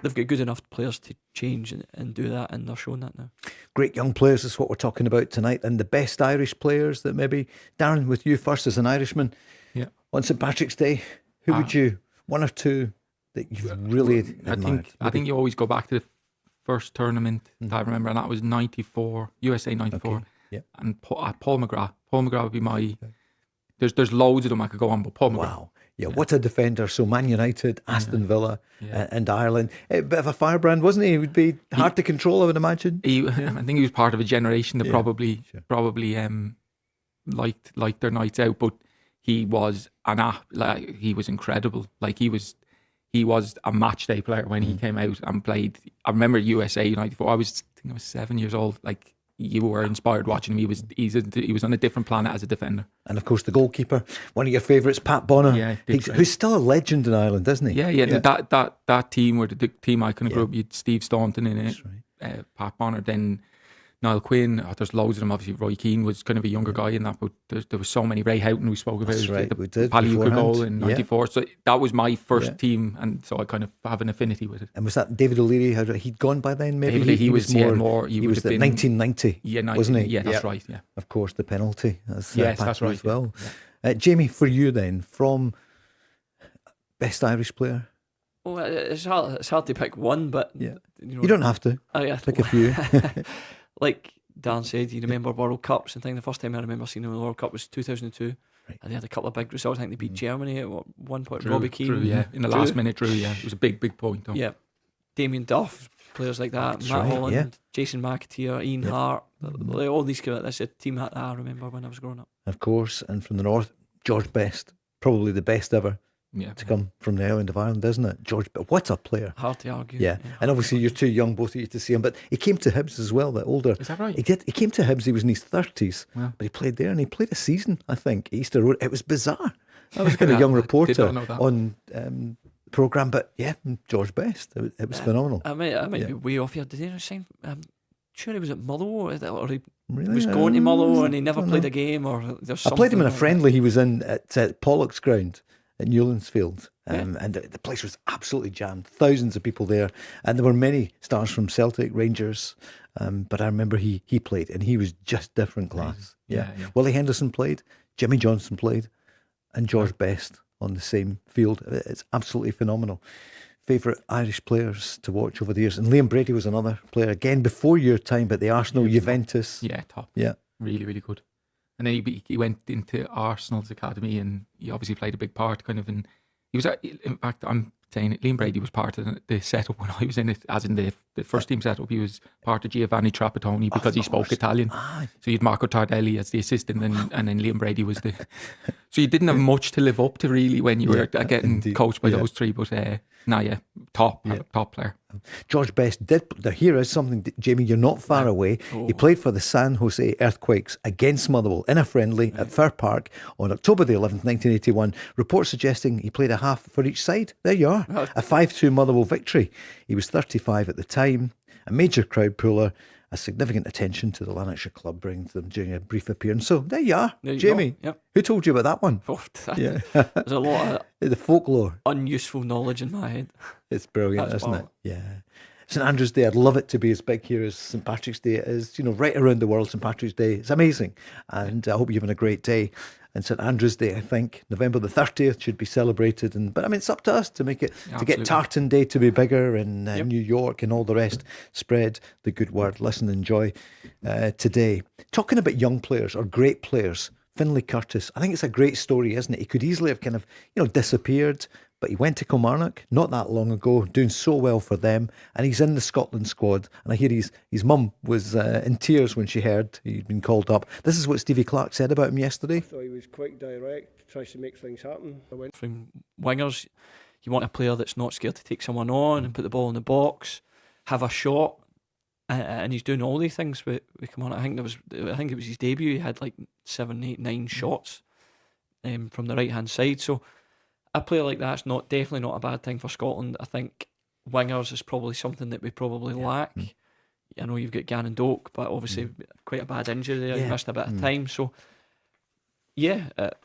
they've got good enough players to change and do that, and they're showing that now. Great young players is what we're talking about tonight, and the best Irish players that maybe, Darren, with you first as an Irishman, on St Patrick's Day, who would you, one or two that you've really admired? I think you always go back to the first tournament I remember, and that was 94, USA 94. Okay. Yeah. And Paul McGrath. Paul McGrath would be my... There's loads of them I could go on, but Paul McGrath. Wow. Yeah, what a defender. So Man United, Aston Villa and Ireland. A bit of a firebrand, wasn't he? It would be hard to control, I would imagine. I think he was part of a generation that probably liked their nights out, but he was he was incredible. Like he was a match day player when he came out and played. I remember USA 94. I think I was 7 years old. Like you were inspired watching him. He was on a different planet as a defender. And of course the goalkeeper, one of your favourites, Pat Bonner. Yeah, who's still a legend in Ireland, isn't he? Yeah. That team were the team I kind of grew up. You had Steve Staunton in it, Pat Bonner, then Niall Quinn. There's loads of them. Obviously, Roy Keane was kind of a younger guy in that, but there was so many. Ray Houghton, we spoke about. That's right, we did. Paluca goal in '94. So that was my first team, and so I kind of have an affinity with it. And was that David O'Leary? He'd gone by then, maybe? He was more. He was the 1990, wasn't he? Yeah, that's right. Yeah, of course, the penalty. That's right as well. Yeah. Jamie, for you then, from best Irish player. Well, it's hard to pick one, but you don't have to. Pick a few. Like Dan said, you remember World Cups. I think the first time I remember seeing them in the World Cup was 2002. Right. And they had a couple of big results. I think they beat Germany at one point. Robbie Keane. In the last minute, it was a big point. Though. Yeah. Damien Duff, players like that. That's Matt right, Holland, Jason McAteer, Ian Hart. All these guys. That's a team that I remember when I was growing up. Of course, and from the north, George Best, probably the best ever to come from the island of Ireland, isn't it? George, but what a player! Hard to argue. Yeah, and obviously you're too young, both of you, to see him. But he came to Hibs as well. The older, is that right? He did. He came to Hibs. He was in his 30s, wow. But he played there, and he played a season, I think, Easter Road. It was bizarre. I was kind of young reporter on programme, but George Best. It was phenomenal. I might be way off here. Did he sign? Sure, he was at Motherwell, or he really? was going to Motherwell, and he never played a game. Or I played him in a friendly. He was in at Pollock's ground at Newlands Field, and the place was absolutely jammed. Thousands of people there, and there were many stars from Celtic, Rangers. But I remember he played, and he was just different class. Yeah. Willie Henderson played, Jimmy Johnson played, and George Best on the same field. It's absolutely phenomenal. Favourite Irish players to watch over the years, and Liam Brady was another player again before your time, but the Arsenal, Juventus. Yeah, top. Yeah, really, really good. And then he went into Arsenal's academy, and he obviously played a big part. Kind of, and he was. In fact, I'm saying it. Liam Brady was part of the setup when I was in it, as in the first team setup. He was part of Giovanni Trapattoni because he spoke Italian. So you had Marco Tardelli as the assistant, and then Liam Brady was the. So you didn't have much to live up to really when you were getting coached by those three. But top player. George Best did. Here is something, Jamie, you're not far away. He played for the San Jose Earthquakes against Motherwell in a friendly at Fir Park on October the 11th, 1981. Reports suggesting he played a half for each side. There you are. A 5-2 Motherwell victory. He was 35 at the time, a major crowd puller, a significant attention to the Lanarkshire club, bringing them during a brief appearance. So there you are, Jamie. Yep. Who told you about that one? There's a lot of the folklore, unuseful knowledge in my head. It's brilliant, isn't it? Yeah. St Andrew's Day, I'd love it to be as big here as St Patrick's Day. It is, right around the world, St Patrick's Day. It's amazing. And I hope you're having a great day. And St Andrew's Day, I think, November the 30th should be celebrated. But it's up to us to make it, to get Tartan Day to be bigger in New York and all the rest. Spread the good word. Listen, enjoy today. Talking about young players or great players, Finley Curtis, I think it's a great story, isn't it? He could easily have kind of, disappeared, but he went to Kilmarnock not that long ago, doing so well for them, and he's in the Scotland squad. And I hear his mum was in tears when she heard he'd been called up. This is what Stevie Clark said about him yesterday. I thought he was quite direct, tries to make things happen. From wingers, you want a player that's not scared to take someone on and put the ball in the box. have a shot, and he's doing all these things with Kilmarnock. I think it was his debut. He had like 7, 8, 9 shots from the right hand side. So a player like that's definitely not a bad thing for Scotland. I think wingers is probably something that we probably lack. I know you've got Gannon Doak, but obviously quite a bad injury there. He missed a bit of time. So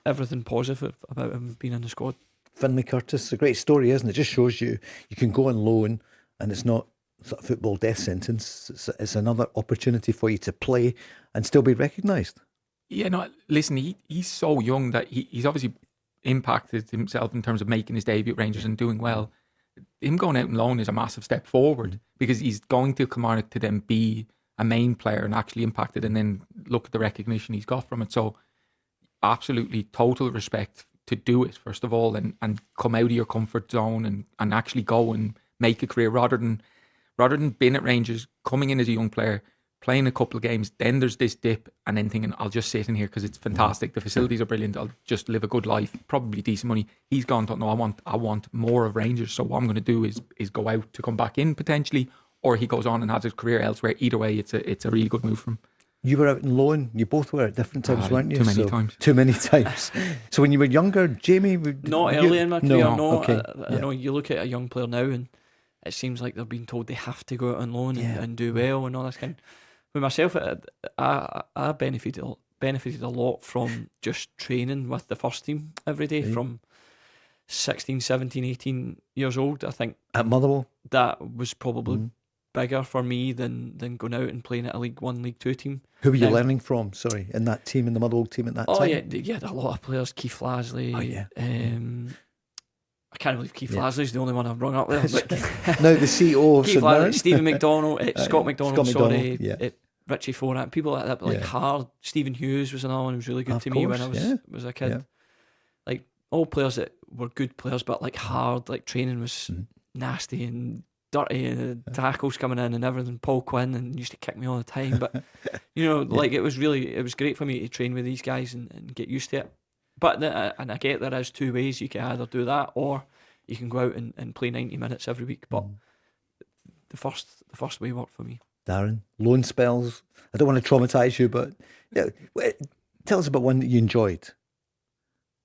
everything positive about him being in the squad. Finley Curtis, a great story, isn't it? It just shows you can go on loan and it's not sort of football death sentence. It's another opportunity for you to play and still be recognised. Yeah, no, listen, he's so young that he's obviously impacted himself in terms of making his debut at Rangers and doing well. Him going out on loan is a massive step forward because he's going to Kilmarnock to then be a main player and actually impacted, and then look at the recognition he's got from it. So absolutely total respect to do it, first of all, and come out of your comfort zone and actually go and make a career rather than being at Rangers, coming in as a young player, playing a couple of games, then there's this dip, and then thinking, I'll just sit in here because it's fantastic. The facilities are brilliant. I'll just live a good life, probably decent money. He's gone, thought, no, I want more of Rangers. So what I'm going to do is go out to come back in potentially, or he goes on and has his career elsewhere. Either way, it's a really good move from him. You were out on loan. You both were at different times, weren't you? Too many times. Too many times. So when you were younger, Jamie? Not early in my career, no. Okay. I know you look at a young player now and it seems like they're being told they have to go out on loan and do well and all that kind. With myself, I benefited a lot from just training with the first team every day from 16, 17, 18 years old. I think at Motherwell, that was probably bigger for me than going out and playing at a League 1, League 2 team. Who were you learning from, sorry, in that team, in the Motherwell team at that time? Oh yeah, a lot of players. Keith Lasley. Oh yeah. I can't believe Keith Lasley's the only one I've rung up there. No, the CEO of Keith St Lasley, Stephen McDonald, Scott McDonald, Richie Foran, people like that, like hard. Stephen Hughes was another one who was really good to me when I was a kid. Like all players that were good players, but like hard, like training was nasty and dirty and tackles coming in and everything. Paul Quinn and used to kick me all the time, but like it was great for me to train with these guys and get used to it. But and I get there is two ways. You can either do that or you can go out and play 90 minutes every week. But the first way worked for me. Darren, loan spells. I don't want to traumatise you, but tell us about one that you enjoyed.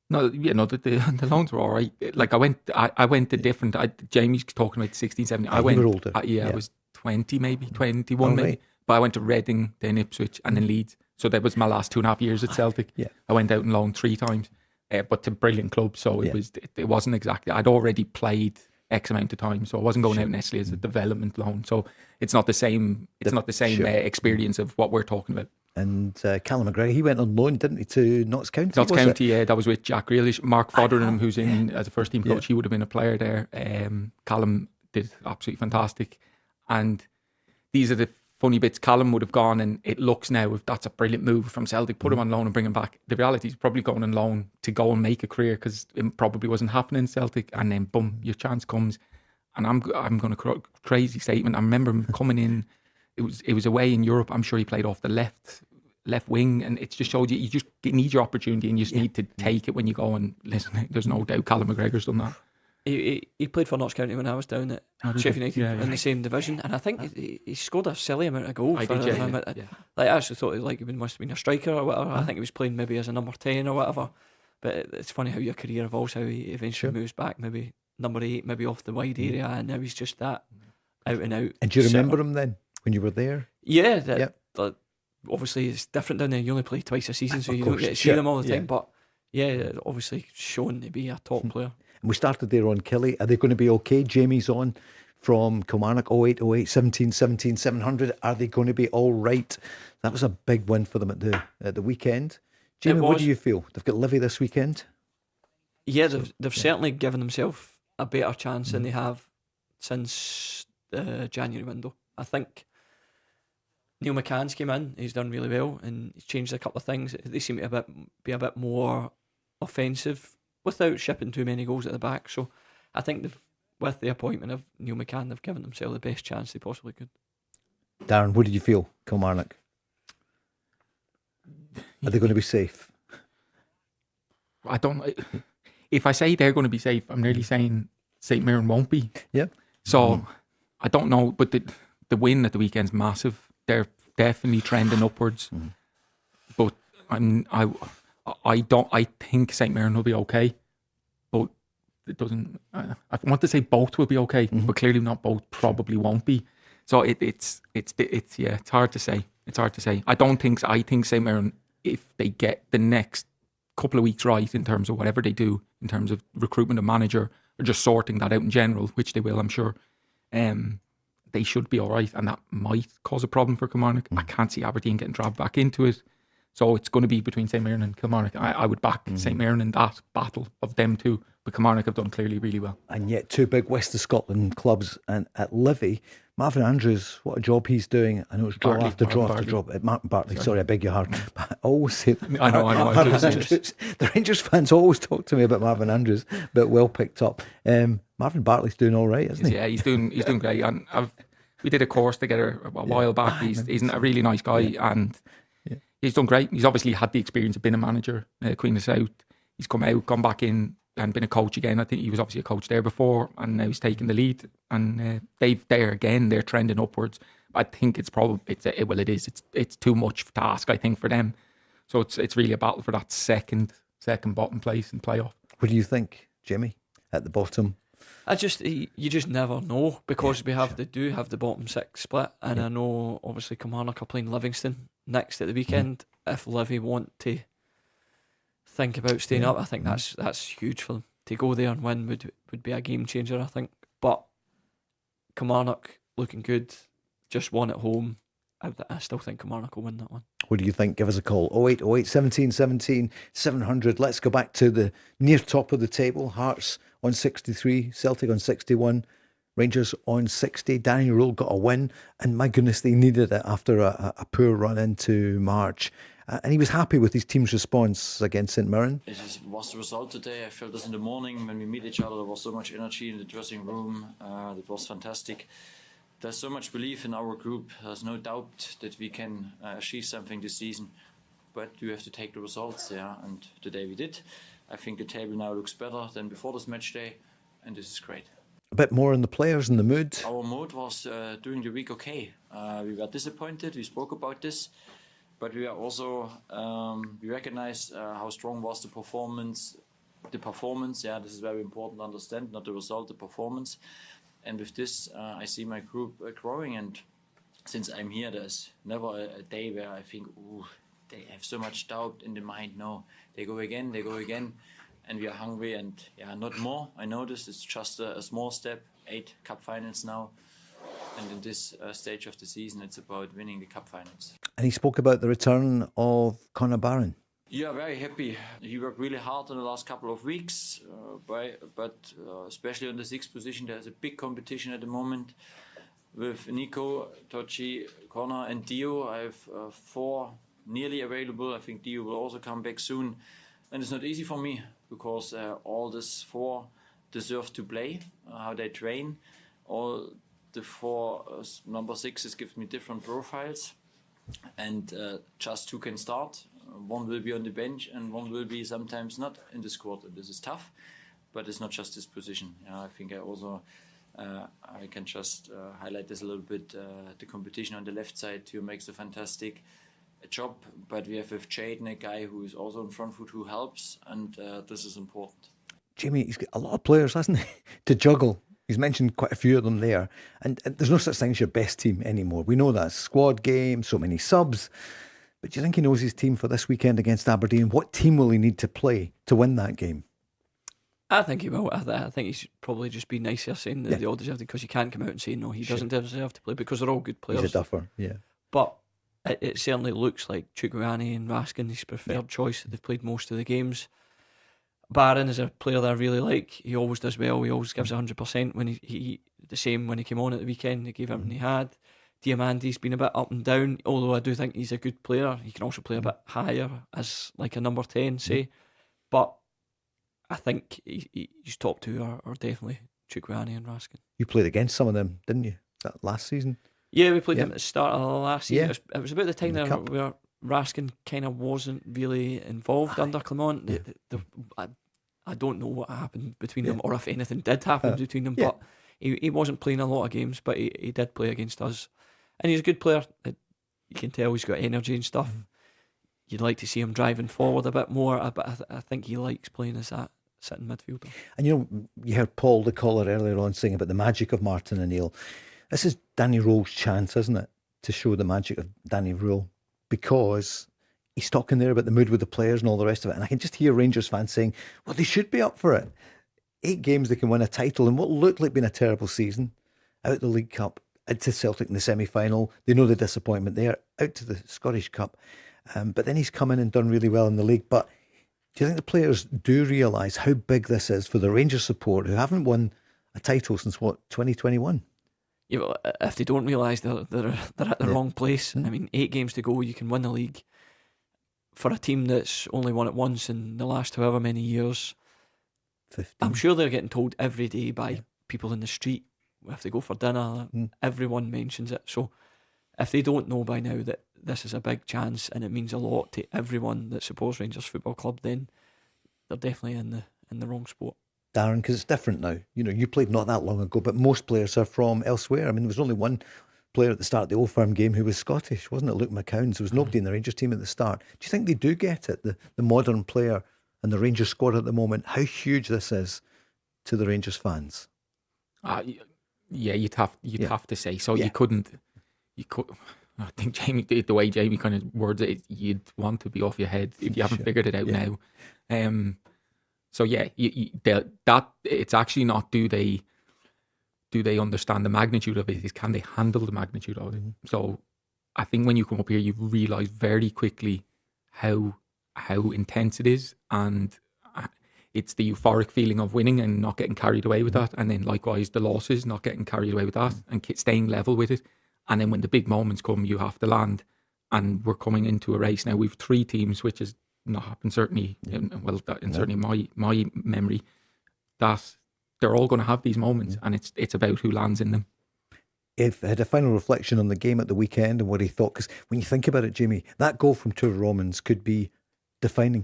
No, the loans were all right. Like I went to different. Jamie's talking about 16, 17. I went. You were older. I was 20, maybe 21, maybe. But I went to Reading, then Ipswich, and then Leeds. So that was my last 2.5 years at Celtic. I went out on loan 3 times, but to brilliant clubs. So it wasn't exactly. I'd already played X amount of time, so I wasn't going out necessarily as a development loan. So it's not the same. It's not the same experience of what we're talking about. And Callum McGregor, he went on loan, didn't he, to Notts County? Notts County, that was with Jack Grealish. Mark Fotheringham, who's in as a first team coach, he would have been a player there. Callum did absolutely fantastic. And these are the funny bits. Callum would have gone, and it looks now, if that's a brilliant move from Celtic, put him on loan and bring him back. The reality is probably going on loan to go and make a career because it probably wasn't happening in Celtic. And then boom, your chance comes. And I'm going to crazy statement. I remember him coming in. It was away in Europe. I'm sure he played off the left wing, and it just showed you just need your opportunity and you just need to take it when you go. And listen, there's no doubt Callum McGregor's done that. He played for Notts County when I was down at Sheffield United in the same division, and I think he scored a silly amount of goals. Like I actually thought he must have been a striker or whatever. I think he was playing maybe as a number 10 or whatever. But it's funny how your career evolves, how he eventually moves back, maybe number 8, maybe off the wide area, and now he's just that out and out. And do you remember him then when you were there? Yeah, obviously it's different down there. You only play twice a season, so you don't get to see them all the time. But obviously shown to be a top player. And we started there on Kelly. Are they going to be okay? Jamie's on from Kilmarnock, 08, 17, 700. Are they going to be all right? That was a big win for them at the weekend. Jamie, what do you feel? They've got Livy this weekend. Yeah, they've certainly given themselves a better chance than they have since the January window. I think Neil McCann's came in, he's done really well, and he's changed a couple of things. They seem to be a bit more offensive without shipping too many goals at the back. So I think with the appointment of Neil McCann, they've given themselves the best chance they possibly could. Darren, what did you feel, Kilmarnock? Are they going to be safe? I don't. If I say they're going to be safe, I'm really saying St Mirren won't be. Yeah. So I don't know, but the win at the weekend's massive. They're definitely trending upwards. But I think St Mirren will be okay. But it doesn't. I want to say both will be okay, but clearly not both. Probably won't be. So it's hard to say. It's hard to say. I think St Mirren, if they get the next couple of weeks right in terms of whatever they do in terms of recruitment of manager or just sorting that out in general, which they will, I'm sure, they should be all right, and that might cause a problem for Kilmarnock. I can't see Aberdeen getting dragged back into it, so it's going to be between St Mirren and Kilmarnock. I would back St Mirren in that battle of them two, but Kilmarnock have done clearly really well. And yet two big West of Scotland clubs, and at Livy, Marvin Andrews, what a job he's doing. I know it's draw after draw after draw. Martin Bartley, sorry, I beg your pardon. But I always say that. I know. Marvin Andrews, the Rangers fans always talk to me about Marvin Andrews, but well picked up. Marvin Bartley's doing all right, isn't he? Yeah, he's doing great. And we did a course together a while back. He's a really nice guy, and he's done great. He's obviously had the experience of being a manager, Queen of South. He's come out, gone back in, and been a coach again. I think he was obviously a coach there before, and now he's taking the lead. And they're trending upwards. I think it's too much to ask, I think, for them. So it's really a battle for that second bottom place in playoff. What do you think, Jimmy, at the bottom? You just never know, because they do have the bottom six split, and I know obviously Kilmarnock are playing Livingston next at the weekend. If Livy want to think about staying up, I think that's huge for them. To go there and win would be a game changer, I think. But Kilmarnock looking good, just won at home. I still think Kilmarnock will win that one. What do you think? Give us a call. 0808 17 17 700. Let's go back to the near top of the table. Hearts on 63, Celtic on 61, Rangers on 60. Danny Rule got a win, and my goodness, they needed it after a poor run into March. And he was happy with his team's response against St Mirren. It was the result today. I felt this in the morning when we meet each other. There was so much energy in the dressing room. It was fantastic. There's so much belief in our group. There's no doubt that we can achieve something this season. But you have to take the results, and today we did. I think the table now looks better than before this match day, and this is great. A bit more on the players and the mood. Our mood was during the week okay. We were disappointed. We spoke about this. But we are also, we recognize how strong was the performance. This is very important to understand, not the result, the performance. And with this, I see my group growing. And since I'm here, there's never a day where I think, they have so much doubt in the mind. No, they go again. And we are hungry, and not more. I know this is just a small step, 8 cup finals now. And in this stage of the season, it's about winning the cup finals. And he spoke about the return of Conor Barron. Yeah, very happy. He worked really hard in the last couple of weeks, but especially on the 6th position, there's a big competition at the moment with Nico, Tochi, Conor and Dio. I have 4 nearly available. I think Dio will also come back soon. And it's not easy for me, because all these 4 deserve to play, how they train. All the 4 number 6s gives me different profiles, and just 2 can start. 1 will be on the bench, and 1 will be sometimes not in the squad. And this is tough, but it's not just this position. I think I also I can just highlight this a little bit. The competition on the left side here makes a fantastic job, but we have with Jaden a guy who is also on front foot who helps, and this is important. Jimmy, he's got a lot of players, hasn't he, to juggle. He's mentioned quite a few of them there. And there's no such thing as your best team anymore. We know that. Squad game, so many subs. But do you think he knows his team for this weekend against Aberdeen? What team will he need to play to win that game? I think he will. I think he should probably just be nicer saying that they all deserve it, because you can't come out and say, no, he doesn't deserve to play, because they're all good players. He's a duffer, But it certainly looks like Chukwueze and Raskin, his preferred choice. They've played most of the games. Barron is a player that I really like. He always does well. He always gives 100%. When he the same when he came on at the weekend. He gave everything he had. Diamandi's been a bit up and down, although I do think he's a good player. He can also play a bit higher as like a number 10, say. But I think his top 2 are definitely Chukwueze and Raskin. You played against some of them, didn't you? That last season? Yeah, we played them at the start of last season. It was about the time there where Raskin kind of wasn't really involved under Clement. I don't know what happened between them, or if anything did happen between them, but he wasn't playing a lot of games, but he did play against us, and he's a good player. You can tell he's got energy and stuff. You'd like to see him driving forward a bit more, but I think he likes playing as that sitting midfielder. And you heard Paul, the caller, earlier on saying about the magic of Martin O'Neill. This is Danny Rowe's chance, isn't it, to show the magic of Danny Rowe, because he's talking there about the mood with the players and all the rest of it. And I can just hear Rangers fans saying, well, they should be up for it. 8 games, they can win a title in what looked like being a terrible season. Out the League Cup, out to Celtic in the semi-final. They know the disappointment there. Out to the Scottish Cup. But then he's come in and done really well in the league. But do you think the players do realise how big this is for the Rangers support, who haven't won a title since, 2021? Yeah, well, if they don't realise they're at the wrong place. I mean, 8 games to go, you can win the league. For a team that's only won it once in the last however many years, 15. I'm sure they're getting told every day by people in the street, if they go for dinner, everyone mentions it. So if they don't know by now that this is a big chance and it means a lot to everyone that supports Rangers Football Club, then they're definitely in the wrong sport. Darren, because it's different now. You played not that long ago, but most players are from elsewhere. I mean, there was only one player at the start of the Old Firm game who was Scottish, wasn't it? Luke McCown. There was nobody in the Rangers team at the start. Do you think they do get it, the modern player and the Rangers squad at the moment, how huge this is to the Rangers fans? Yeah, you'd have to say so. You could. I think Jamie, the way Jamie kind of words it, you'd want to be off your head if you haven't figured it out now. So yeah, that it's actually not do they understand the magnitude of it, is can they handle the magnitude of it. So I think when you come up here, you realise very quickly how intense it is, and it's the euphoric feeling of winning and not getting carried away with that, and then likewise the losses, not getting carried away with that, and staying level with it. And then when the big moments come, you have to land, and we're coming into a race now. We've 3 teams, which has not happened certainly, certainly my memory, that they're all going to have these moments, and it's about who lands in them. If I had a final reflection on the game at the weekend and what he thought, because when you think about it, Jamie, that goal from Tour Romans could be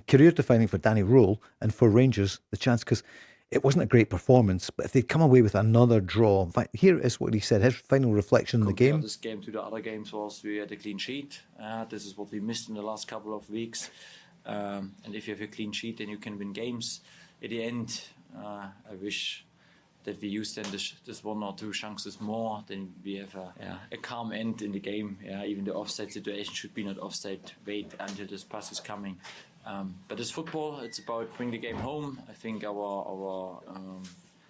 career defining for Danny Rowe and for Rangers, the chance, because it wasn't a great performance, but if they'd come away with another draw, in fact, here is what he said, his final reflection on the game. This game to the other games was we had a clean sheet. This is what we missed in the last couple of weeks. And if you have a clean sheet, then you can win games. At the end, I wish that we use then this 1 or 2 chances more, then we have a calm end in the game. Even the offside situation should be not offside. Wait until this pass is coming. But it's football. It's about bring the game home. I think our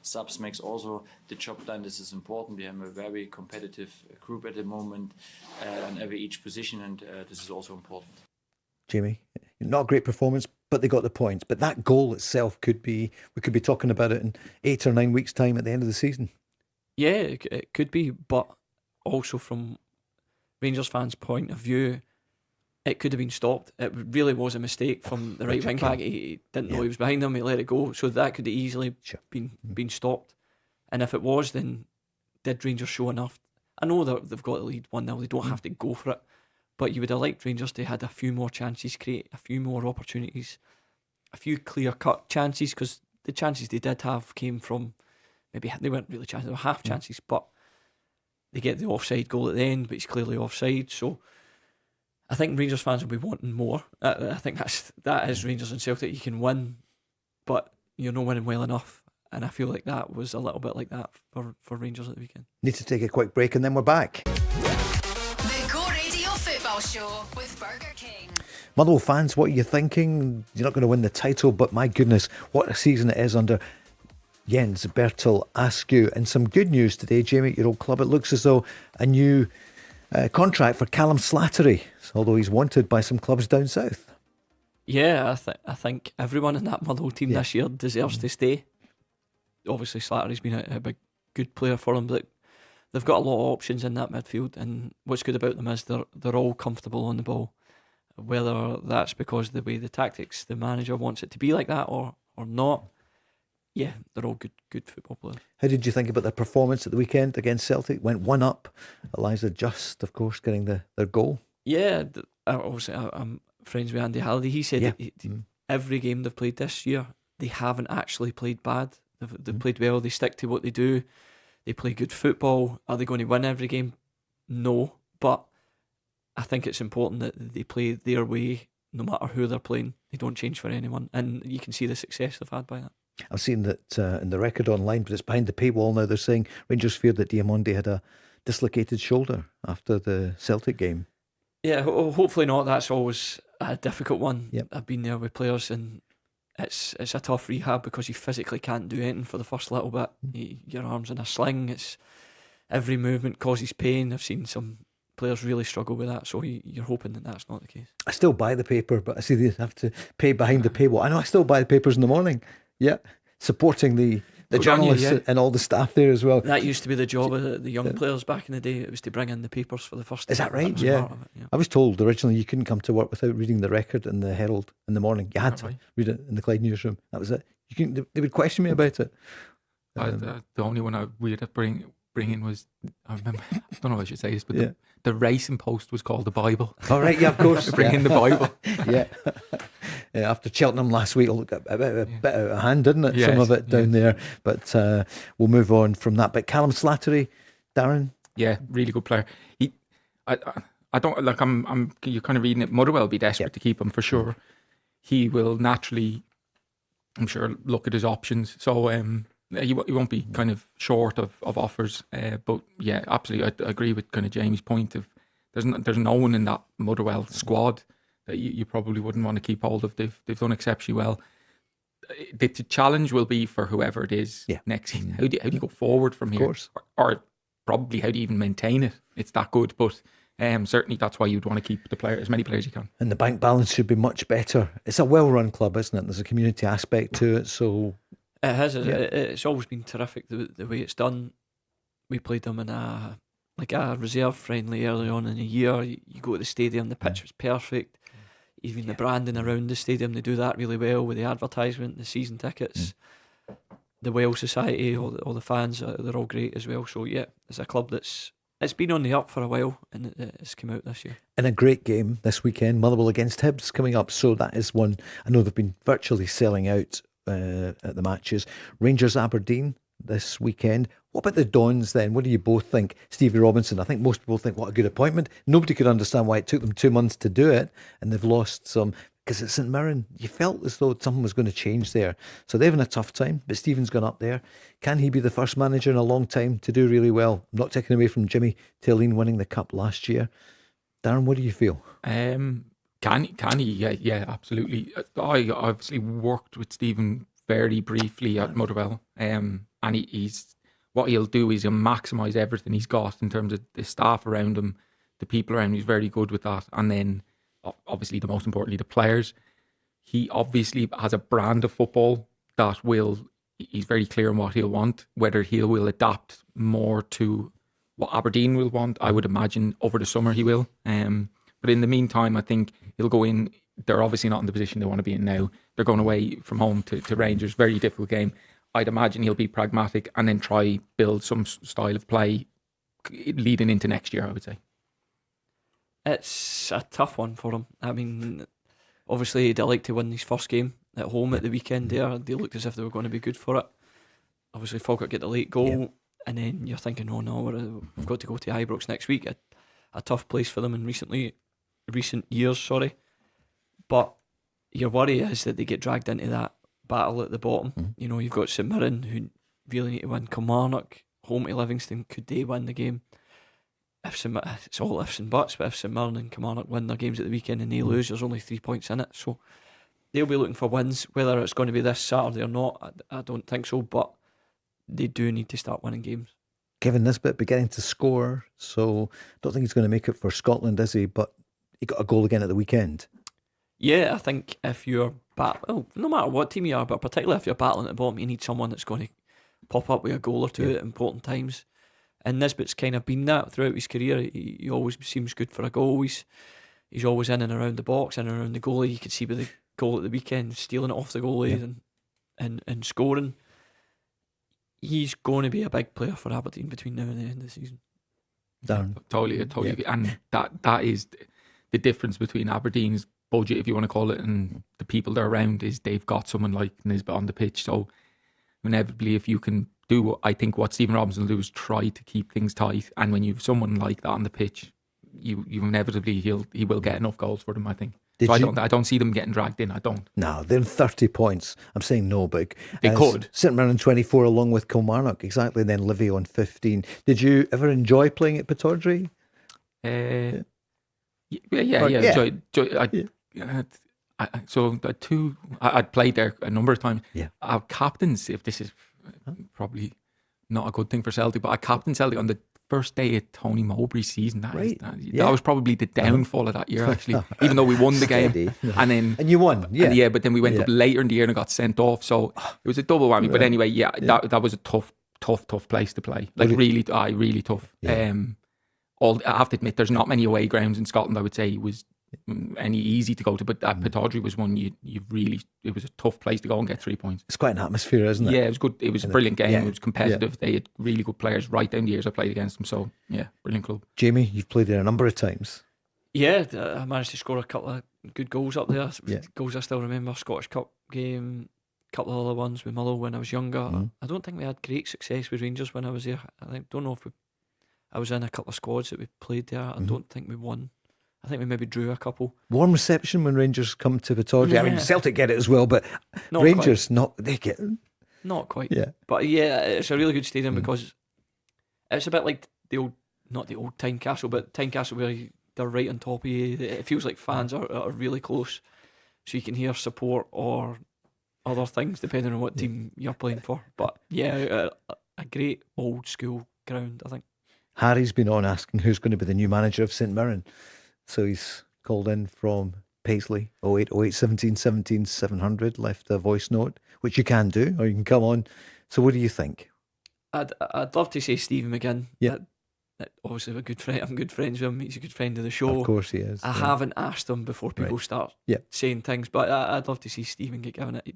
subs makes also the job done. This is important. We have a very competitive group at the moment on each position, and this is also important. Jamie, not a great performance, but they got the points. But that goal itself we could be talking about it in 8 or 9 weeks' time at the end of the season. Yeah, it could be, but also from Rangers fans' point of view, it could have been stopped. It really was a mistake from the right wing back. He didn't know he was behind him. He let it go, so that could have easily been stopped. And if it was, then did Rangers show enough? I know that they've got the lead 1-0. They don't have to go for it. But you would have liked Rangers to have had a few more chances, create a few more opportunities, a few clear-cut chances, because the chances they did have came from, maybe they weren't really chances, they were half chances, but they get the offside goal at the end, but it's clearly offside. So I think Rangers fans will be wanting more. I think that is Rangers and Celtic. You can win, but you're not winning well enough. And I feel like that was a little bit like that for Rangers at the weekend. Need to take a quick break and then we're back. Show with Burger King. Motherwell fans, what are you thinking? You're not going to win the title, but my goodness, what a season it is under Jens Bertil Askew. And some good news today, Jamie, at your old club. It looks as though a new contract for Callum Slattery, although he's wanted by some clubs down south. Yeah, I think everyone in that Motherwell team this year deserves to stay. Obviously, Slattery's been a big, good player for them, but they've got a lot of options in that midfield, and what's good about them is they're all comfortable on the ball. Whether that's because the way the tactics, the manager wants it to be like that or not, yeah, they're all good football players. How did you think about their performance at the weekend against Celtic? Went 1 up. Eliza Just, of course, getting their goal. Yeah, obviously I'm friends with Andy Halliday. He said that every game they've played this year, they haven't actually played bad. They've played well. They stick to what they do. they play good football. Are they going to win every game? No, but I think it's important that they play their way no matter who they're playing. They don't change for anyone, and you can see the success they've had by that. I've seen that in the record online, but it's behind the paywall now. They're saying Rangers feared that Diamonde had a dislocated shoulder after the Celtic game. Yeah, hopefully not. That's always a difficult one. Yep. I've been there with players, and it's a tough rehab because you physically can't do anything for the first little bit. Your arm's in a sling. It's every movement causes pain. I've seen some players really struggle with that, so you're hoping that that's not the case. I still buy the paper, but I see they have to pay behind the paywall. I know I still buy the papers in the morning. Yeah, supporting the journalists and all the staff there as well. That used to be the job of the young players back in the day. It was to bring in the papers for the first time. Is that right? Was Yeah. part of it, yeah. I was told originally you couldn't come to work without reading the record in the Herald in the morning. You had to read it in the Clyde newsroom. That was it. You couldn't, they would question me about it. The only one we had to bring in was, I remember, I don't know if I should say this, but the Racing Post was called the Bible. Oh, right, yeah, of course. Bring in the Bible. Yeah. After Cheltenham last week, it looked a bit out of hand, didn't it? Yes, Some of it down there. But we'll move on from that. But Callum Slattery, Darren? Yeah, really good player. I don't, like, you're kind of reading it, Motherwell will be desperate to keep him for sure. He will naturally, I'm sure, look at his options. So he won't be kind of short of offers. But yeah, absolutely, I agree with kind of Jamie's point of there's no one in that Motherwell squad that you probably wouldn't want to keep hold of. They've done exceptionally well. The challenge will be for whoever it is next season. How do you go forward from here? Of course. Or probably how do you even maintain it? It's that good, but certainly that's why you'd want to keep as many players as you can. And the bank balance should be much better. It's a well-run club, isn't it? There's a community aspect to it, so... It has. It's always been terrific the way it's done. We played them in a reserve friendly early on in the year. You go to the stadium, the pitch was perfect. Even the branding around the stadium, they do that really well with the advertisement, the season tickets. The Well Society, all the fans, they're all great as well. So yeah, it's a club it's been on the up for a while, and it's come out this year. And a great game this weekend, Motherwell against Hibs coming up. So that is one. I know they've been virtually selling out at the matches. Rangers Aberdeen this weekend. What about the Dons then? What do you both think? Stevie Robinson, I think most people think what a good appointment. Nobody could understand why it took them 2 months to do it, and they've lost some, because it's St Mirren. You felt as though something was going to change there. So they're having a tough time, but Stephen's gone up there. Can he be the first manager in a long time to do really well? I'm not taking away from Jimmy Taylene winning the cup last year. Darren, what do you feel? Can he? Yeah, absolutely. I obviously worked with Stephen very briefly at Motherwell, and he's what he'll do is he'll maximise everything he's got in terms of the staff around him, the people around him. He's very good with that, and then obviously the most importantly, the players. He obviously has a brand of football that he's very clear on what he'll want. Whether he will adapt more to what Aberdeen will want, I would imagine over the summer he will. But in the meantime, I think he'll go in. They're obviously not in the position they want to be in now. They're going away from home to Rangers. Very difficult game. I'd imagine he'll be pragmatic and then try build some style of play leading into next year, I would say. It's a tough one for him. I mean, obviously they'd like to win his first game at home at the weekend there. They looked as if they were going to be good for it. Obviously Falkirk get the late goal, and then you're thinking, oh no, we've got to go to Ibrox next week. A tough place for them in recent years, But your worry is that they get dragged into that battle at the bottom. You know, you've got St Mirren who really need to win. Kilmarnock, home to Livingston, could they win the game? It's all ifs and buts, but if St Mirren and Kilmarnock win their games at the weekend and they lose, there's only 3 points in it. So they'll be looking for wins. Whether it's going to be this Saturday or not, I don't think so, but they do need to start winning games. Kevin Nisbet beginning to score, so don't think he's going to make it for Scotland, is he? But he got a goal again at the weekend. Yeah, I think if you're no matter what team you are, but particularly if you're battling at the bottom, you need someone that's going to pop up with a goal or two at important times. And Nisbet's kind of been that throughout his career. He always seems good for a goal. He's always in and around the box, in and around the goalie. You could see with the goal at the weekend, stealing it off the goalie and scoring. He's going to be a big player for Aberdeen between now and the end of the season. Darren. Totally. And that is the difference between Aberdeen's budget, if you want to call it, and the people they're around, is they've got someone like Nisbet on the pitch. So inevitably, if you can I think what Stephen Robinson will do is try to keep things tight. And when you've someone like that on the pitch, you inevitably he will get enough goals for them, I think. So I don't see them getting dragged in. I don't. No, they're 30 points. I'm saying no, but they could. St Mirren on 24 along with Kilmarnock, exactly. And then Livy on 15. Did you ever enjoy playing at Pittodrie? Yeah. I'd played there a number of times. Yeah. Our captains, if this is probably not a good thing for Celtic, but I captained Celtic on the first day of Tony Mowbray's season. That was probably the downfall of that year, actually. Even though we won the game, and you won, but then we went up later in the year and got sent off. So it was a double whammy. But anyway, that was a tough place to play. Like really tough. Yeah. I have to admit, there's not many away grounds in Scotland I would say was any easy to go to, but Pittodrie was one it was a tough place to go and get 3 points. It's quite an atmosphere, isn't it? Yeah, it was good. It was a brilliant game. It was competitive. They had really good players right down the years I played against them. So yeah, brilliant club. Jamie, you've played there a number of times. Yeah, I managed to score a couple of good goals up there. Goals I still remember. Scottish Cup game, a couple of other ones with Motherwell when I was younger. I don't think we had great success with Rangers when I was there. Don't know if I was in a couple of squads that we played there. I don't think we won. I think we maybe drew a couple. Warm reception when Rangers come to Pittodrie. Yeah. I mean, Celtic get it as well, but not Rangers, quite. they get it. Not quite. Yeah. But yeah, it's a really good stadium because it's a bit like not the old Tynecastle, but Tynecastle where they're right on top of you. It feels like fans are really close, so you can hear support or other things depending on what team you're playing for. But yeah, a great old school ground, I think. Harry's been on asking who's going to be the new manager of St Mirren. So he's called in from Paisley, 08 08 17 17 700, left a voice note, which you can do, or you can come on. So what do you think? I'd love to say Stephen McGinn. Yeah. Obviously, I'm good friends with him. He's a good friend of the show. Of course he is. I haven't asked him before people start saying things, but I'd love to see Stephen get given it.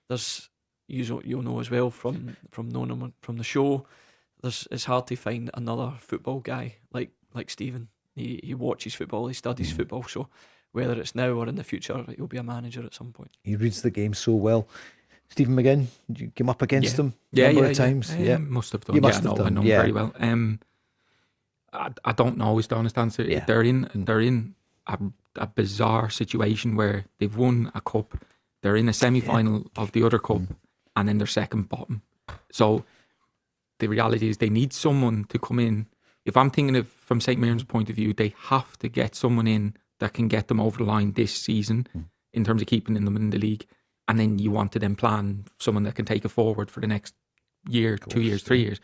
There's, you'll know as well from knowing him from the show, it's hard to find another football guy like Stephen. He watches football, he studies football, so whether it's now or in the future, he'll be a manager at some point. He reads the game so well. Stephen McGinn, did you come up against him a number of times? Yeah, must have done. You must have done. I know him very well. I don't know is the honest answer. Yeah. They're in a bizarre situation where they've won a cup, they're in a semi-final of the other cup, and then they're second bottom. So the reality is they need someone to come in. If I'm thinking of from St Mirren's point of view, they have to get someone in that can get them over the line this season in terms of keeping them in the league. And then you want to then plan someone that can take it forward for the next year, 2 years, 3 years.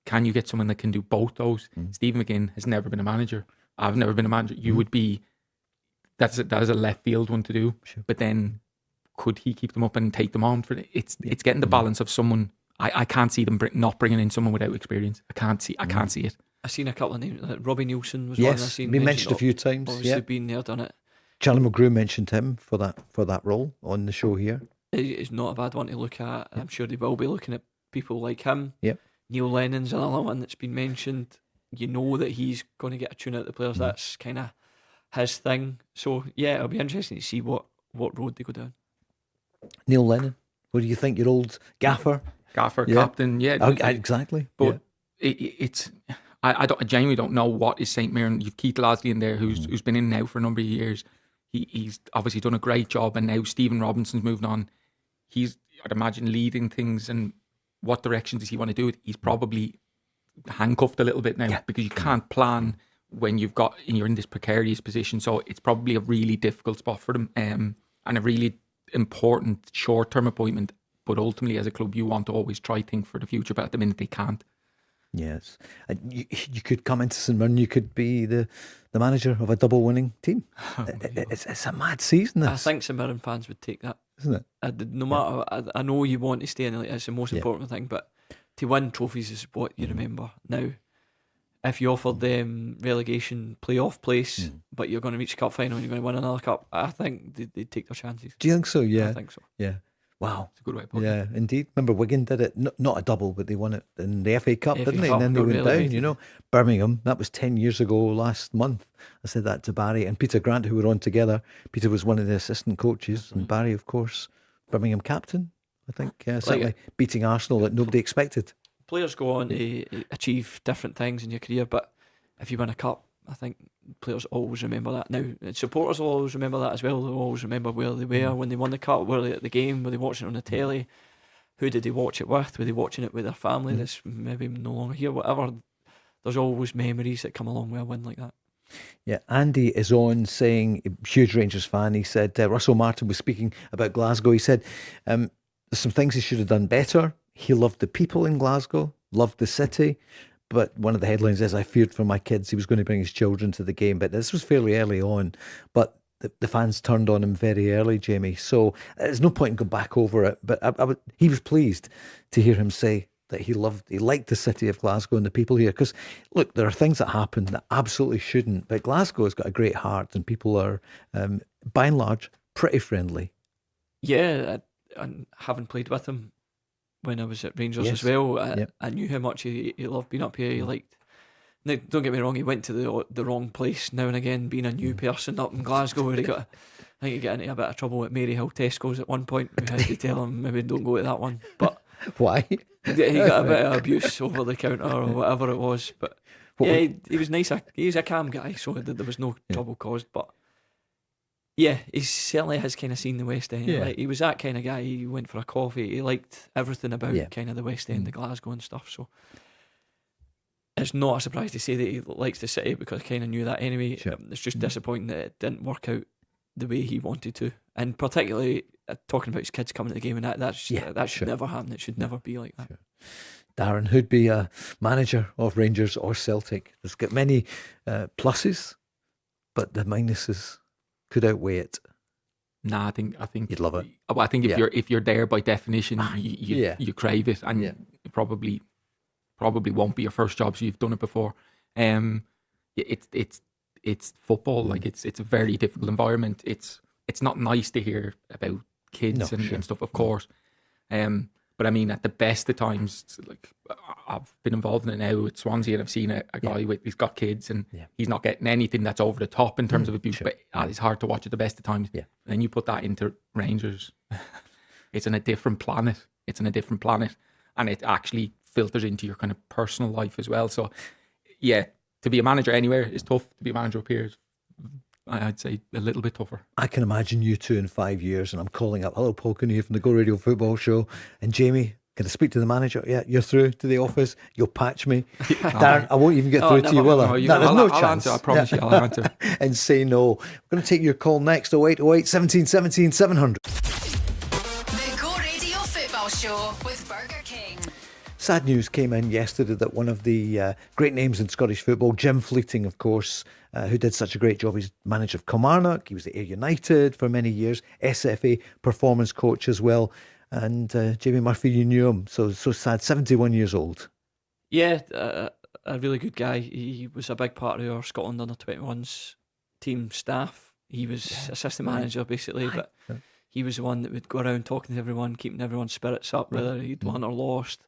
Can you get someone that can do both those? Stephen McGinn has never been a manager. I've never been a manager. You would be, that is a left field one to do. Sure. But then could he keep them up and take them on? It's getting the balance of someone. I can't see them not bringing in someone without experience. I can't see it. I've seen a couple of names. Robbie Nielsen was one I've seen. We mentioned a few times. Obviously been there, done it. Charlie McGrew mentioned him for that role on the show here. It's not a bad one to look at. I'm sure they will be looking at people like him. Yep. Neil Lennon's another one that's been mentioned. You know that he's going to get a tune out of the players. That's kind of his thing. So yeah, it'll be interesting to see what road they go down. Neil Lennon, what do you think? Your old gaffer, captain, exactly. But it's. I genuinely don't know what is St Mirren. You've Keith Lasley in there who's been in now for a number of years. He's obviously done a great job, and now Stephen Robinson's moved on. He's, I'd imagine, leading things, and what direction does he want to do it? He's probably handcuffed a little bit now because you can't plan when you're in this precarious position. So it's probably a really difficult spot for them, and a really important short-term appointment. But ultimately, as a club, you want to always try think for the future, but at the minute they can't. Yes, you could come into St Mirren. You could be the manager of a double winning team. It's a mad season. This. I think St Mirren fans would take that, isn't it? No matter, I know you want to stay in the league. It's the most important thing, but to win trophies is what you remember. Now, if you offered them relegation playoff place, but you're going to reach a cup final and you're going to win another cup, I think they'd take their chances. Do you think so? Yeah, I think so. Yeah. Wow, it's a good way to put it. Yeah, indeed. Remember Wigan did it, not a double, but they won it in the FA Cup, didn't they? And then they went down, you know. Birmingham, that was 10 years ago last month. I said that to Barry and Peter Grant, who were on together. Peter was one of the assistant coaches, and Barry, of course, Birmingham captain I think certainly beating Arsenal that nobody expected. Players go on to achieve different things in your career, but if you win a cup, I think players always remember that. Now, supporters will always remember that as well. They'll always remember where they were when they won the cup. Were they at the game? Were they watching it on the telly? Who did they watch it with? Were they watching it with their family that's maybe no longer here? Whatever. There's always memories that come along with a win like that. Yeah, Andy is on saying, huge Rangers fan, he said, Russell Martin was speaking about Glasgow. He said, there's some things he should have done better. He loved the people in Glasgow, loved the city. But one of the headlines is, I feared for my kids. He was going to bring his children to the game. But this was fairly early on. But the fans turned on him very early, Jamie. So there's no point in going back over it. But he was pleased to hear him say that he liked the city of Glasgow and the people here. Because, look, there are things that happen that absolutely shouldn't. But Glasgow has got a great heart and people are, by and large, pretty friendly. Yeah, and having played with him when I was at Rangers as well, I knew how much he loved being up here. He liked. Now, don't get me wrong, he went to the wrong place now and again, being a new person up in Glasgow, where I think he got into a bit of trouble at Maryhill Tesco's at one point. We had to tell him maybe don't go to that one. But why? He got a bit of abuse over the counter or whatever it was. But he was nice. He's a calm guy, so there was no trouble caused. But yeah, he certainly has kind of seen the West End. Yeah. Like, he was that kind of guy. He went for a coffee. He liked everything about kind of the West End, the Glasgow and stuff. So it's not a surprise to say that he likes the city, because I kind of knew that anyway. Sure. It's just disappointing that it didn't work out the way he wanted to. And particularly talking about his kids coming to the game, and that should never happen. It should never be like that. Sure. Darren, who'd be a manager of Rangers or Celtic? There's got many pluses, but the minuses could outweigh it. Nah, I think you'd love it. Well, I think if you're there by definition, you crave it, and it probably won't be your first job, so you've done it before. It's football. Like it's a very difficult environment. It's not nice to hear about kids and stuff, of course. But I mean, at the best of times, like I've been involved in it now at Swansea, and I've seen a guy he's got kids, and he's not getting anything that's over the top in terms of abuse. But it's hard to watch at the best of times. Yeah. And then you put that into Rangers, it's in a different planet. And it actually filters into your kind of personal life as well. So, yeah, to be a manager anywhere is tough. To be a manager up here is, I'd say, a little bit tougher. I can imagine you two in 5 years, and I'm calling up, hello, Paul Cooney here from the Go Radio Football Show, and Jamie, can I speak to the manager? Yeah, you're through to the office. You'll patch me. Darren, I won't even get through to you, will I? There's no chance. Answer, I promise you, I'll answer. And say no. We're going to take your call next, 0808 17 17 700. The Go Radio Football Show with Burger King. Sad news came in yesterday that one of the great names in Scottish football, Jim Fleeting, of course, who did such a great job. He's manager of Kilmarnock. He was at Ayr United for many years, SFA performance coach as well. And Jamie Murphy, you knew him. So sad, 71 years old. Yeah, a really good guy. He was a big part of our Scotland under-21s team staff. He was assistant manager, basically, but he was the one that would go around talking to everyone, keeping everyone's spirits up, whether he'd won or lost.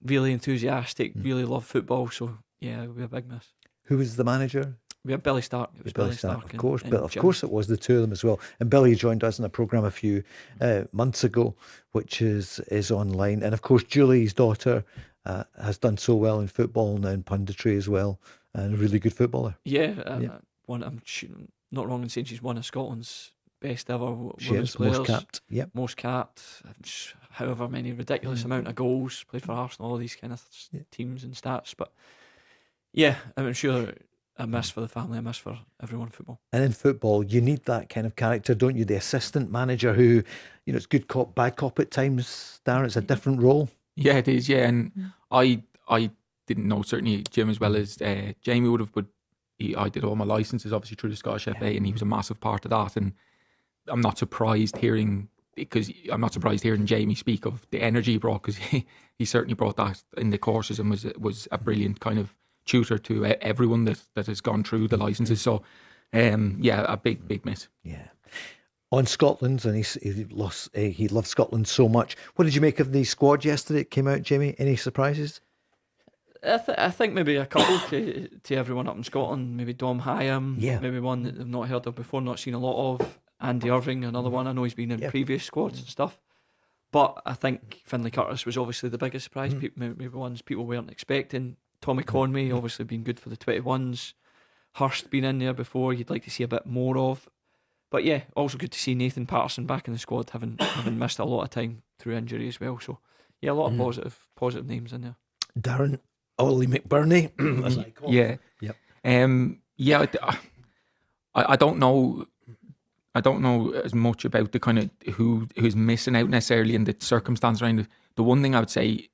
Really enthusiastic, really loved football. So, yeah, it would be a big miss. Who was the manager? We had Billy Stark. It was Billy Stark, of course. But of course, it was the two of them as well. And Billy joined us in a programme a few months ago, which is online. And of course, Julie's daughter has done so well in football now, in punditry as well, and a really good footballer. Yeah, I'm not wrong in saying she's one of Scotland's best ever women's players. Most capped. Yep. Most capped. However many ridiculous amount of goals, played for Arsenal, all these kind of teams and stats. But yeah, I'm sure a miss for the family, a miss for everyone in football. And in football, you need that kind of character, don't you? The assistant manager who, it's good cop, bad cop at times, Darren. It's a different role. Yeah, it is, yeah. And I didn't know, certainly Jim as well as Jamie would have, but I did all my licenses, obviously, through the Scottish FA, and he was a massive part of that. And I'm not surprised hearing Jamie speak of the energy he brought, because he certainly brought that in the courses and was a brilliant kind of tutor to everyone that has gone through the licenses. So, a big miss. Yeah. On Scotland, and he loved Scotland so much. What did you make of the squad yesterday? It came out, Jamie. Any surprises? I think maybe a couple to everyone up in Scotland. Maybe Dom Hyam. Yeah. Maybe one that I've not heard of before, not seen a lot of. Andy Irving, another one. I know he's been in previous squads and stuff. But I think Finley Curtis was obviously the biggest surprise. Maybe ones people weren't expecting. Tommy Conway obviously been good for the 21s. Hurst been in there before. You'd like to see a bit more of. But yeah, also good to see Nathan Patterson back in the squad, having missed a lot of time through injury as well. So yeah, a lot of positive names in there. Darren, Ollie McBurney, as I call him. I don't know. I don't know as much about the kind of who's missing out necessarily in the circumstance around it. The one thing I would say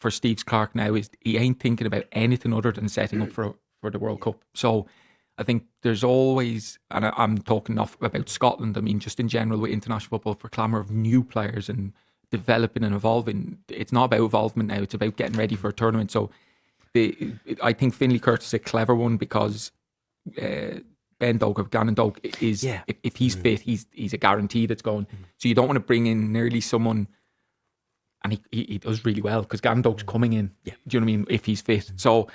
for Steve Clarke now is he ain't thinking about anything other than setting up for the World Cup. So I think there's always, and I'm talking not about Scotland, I mean just in general with international football, for clamour of new players and developing and evolving. It's not about involvement now, it's about getting ready for a tournament. So I think Finley Curtis is a clever one because Ben Doak or Gannon Doak is, if he's fit, he's a guarantee that's going. So you don't want to bring in nearly someone, and he does really well because Gannon Doak's coming in. Do you know what I mean? If he's fit. So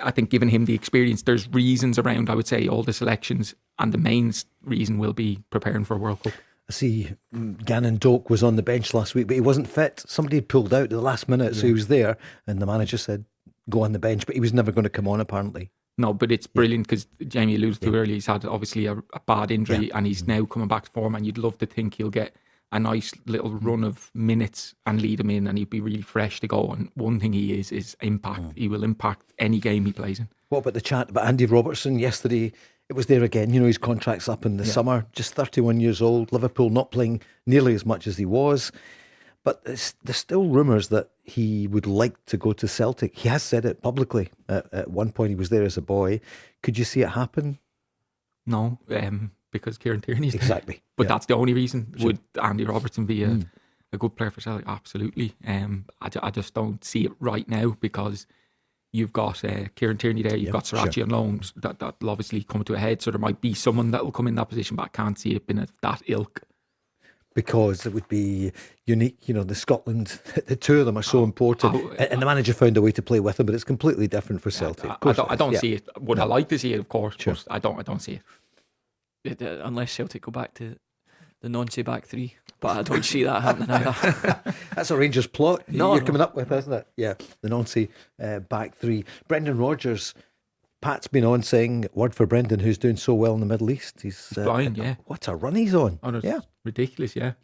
I think giving him the experience, there's reasons around, I would say, all the selections, and the main reason will be preparing for a World Cup. I see Gannon Doak was on the bench last week, but he wasn't fit. Somebody had pulled out at the last minute, so he was there, and the manager said, go on the bench, but he was never going to come on apparently. No, but it's brilliant because Jamie alluded to earlier, he's had obviously a bad injury and he's now coming back to form, and you'd love to think he'll get a nice little run of minutes and lead him in, and he'd be really fresh to go. And one thing he is impact. He will impact any game he plays in. What about the chat about Andy Robertson yesterday? It was there again. You know, his contract's up in the summer, just 31 years old. Liverpool not playing nearly as much as he was. But there's still rumours that he would like to go to Celtic. He has said it publicly. At one point he was there as a boy. Could you see it happen? No, because Kieran Tierney's there. Exactly. But that's the only reason. Sure. Would Andy Robertson be a good player for Celtic? Absolutely. I just don't see it right now because you've got Kieran Tierney there, you've got Srirachi on loan. That'll obviously come to a head. So there might be someone that will come in that position, but I can't see it being of that ilk. Because it would be unique, you know, the Scotland, the two of them are so important. And the manager found a way to play with them, but it's completely different for Celtic. I don't see it. Would I like to see it, of course, but I don't see it. Unless Celtic go back to the Nancy back three. But I don't see that happening either. That's a Rangers plot you're coming up with, isn't it? Yeah, the Nancy back three. Brendan Rodgers, Pat's been on saying, word for Brendan, who's doing so well in the Middle East. He's flying, what a run he's on. Ridiculous, I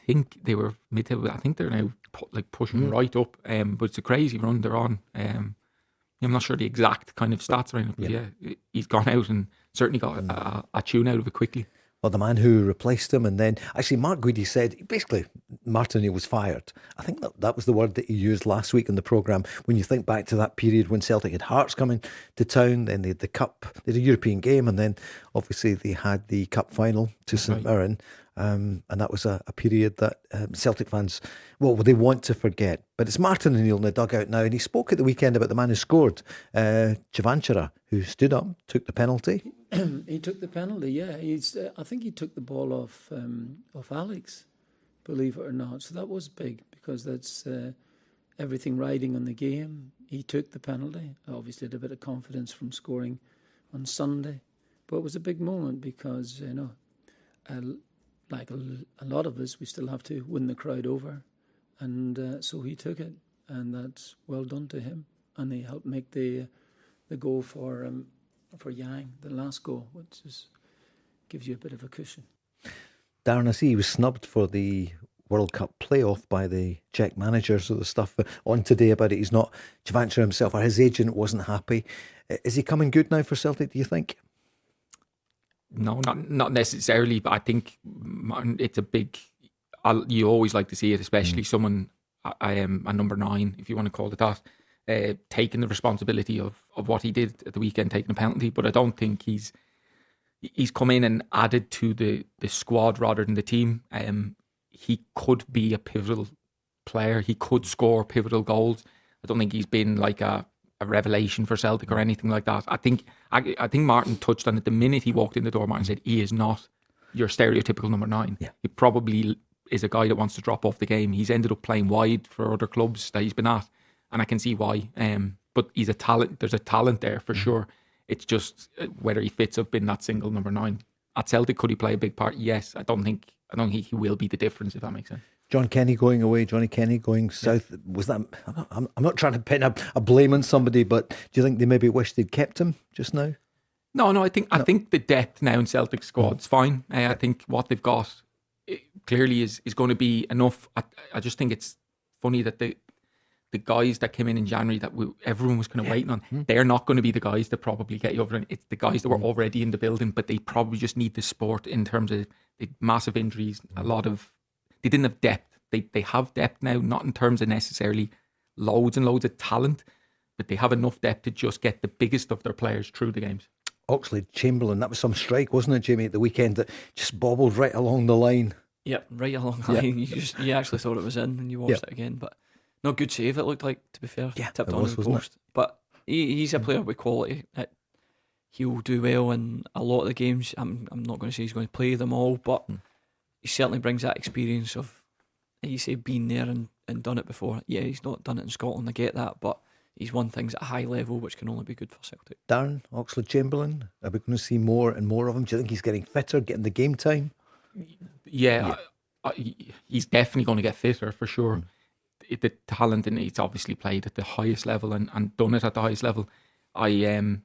think they were I think they're now pushing right up, but it's a crazy run they're on. I'm not sure the exact kind of stats around it, but he's gone out and certainly got a tune out of it quickly. Well, the man who replaced him, and then actually Mark Guidi said basically Martin O'Neill was fired. I think that was the word that he used last week in the programme. When you think back to that period when Celtic had Hearts coming to town, then they had the Cup, they had a European game, and then obviously they had the Cup final to St Mirren, and that was a period that Celtic fans, they want to forget. But it's Martin O'Neill in the dugout now, and he spoke at the weekend about the man who scored, Chavanchara, who stood up, took the penalty. He took the penalty, I think he took the ball off Alex, believe it or not. So that was big because that's everything riding on the game. He took the penalty. Obviously had a bit of confidence from scoring on Sunday. But it was a big moment because, you know, like a lot of us, we still have to win the crowd over. And so he took it, and that's well done to him. And he helped make the goal for Yang, the last goal, which gives you a bit of a cushion. Darren, I see he was snubbed for the World Cup playoff by the Czech manager, so the stuff on today about it, he's not, Chavanchara himself or his agent wasn't happy. Is he coming good now for Celtic, do you think? No, not necessarily, but I think it's a big, you always like to see it, especially someone, I am a number 9, if you want to call it that, taking the responsibility of what he did at the weekend, taking a penalty. But I don't think he's come in and added to the squad rather than the team. He could be a pivotal player. He could score pivotal goals. I don't think he's been like a revelation for Celtic or anything like that. I think Martin touched on it the minute he walked in the door. Martin said he is not your stereotypical number 9. He probably is a guy that wants to drop off the game. He's ended up playing wide for other clubs that he's been at, and I can see why. But he's a talent. There's a talent there for sure. It's just whether he fits up in that single number 9. At Celtic, could he play a big part? Yes. I don't think I don't think he will be the difference, if that makes sense. John Kenny going away, Johnny Kenny going south. Was that? I'm not trying to pin a blame on somebody, but do you think they maybe wish they'd kept him just now? No, I think the depth now in Celtic squad's fine. I think what they've got clearly is going to be enough. I just think it's funny that the guys that came in January that everyone was kind of waiting on, they're not going to be the guys that probably get you over. It's the guys that were already in the building, but they probably just need the support in terms of the massive injuries. They didn't have depth. They have depth now, not in terms of necessarily loads and loads of talent, but they have enough depth to just get the biggest of their players through the games. Oxlade-Chamberlain, that was some strike, wasn't it, Jamie, at the weekend that just bobbled right along the line. Yep, right along the line. You actually thought it was in when you watched it again, but no, good save it looked like, to be fair. Yeah, tipped on the post. But he's a player with quality. He'll do well in a lot of the games. I'm not going to say he's going to play them all, but he certainly brings that experience of, you say, being there and done it before. Yeah, he's not done it in Scotland, I get that, but he's won things at a high level which can only be good for Celtic. Darren, Oxlade-Chamberlain, are we going to see more and more of him? Do you think he's getting fitter, getting the game time? Yeah. He's definitely going to get fitter for sure. The talent, and he's obviously played at the highest level and done it at the highest level. I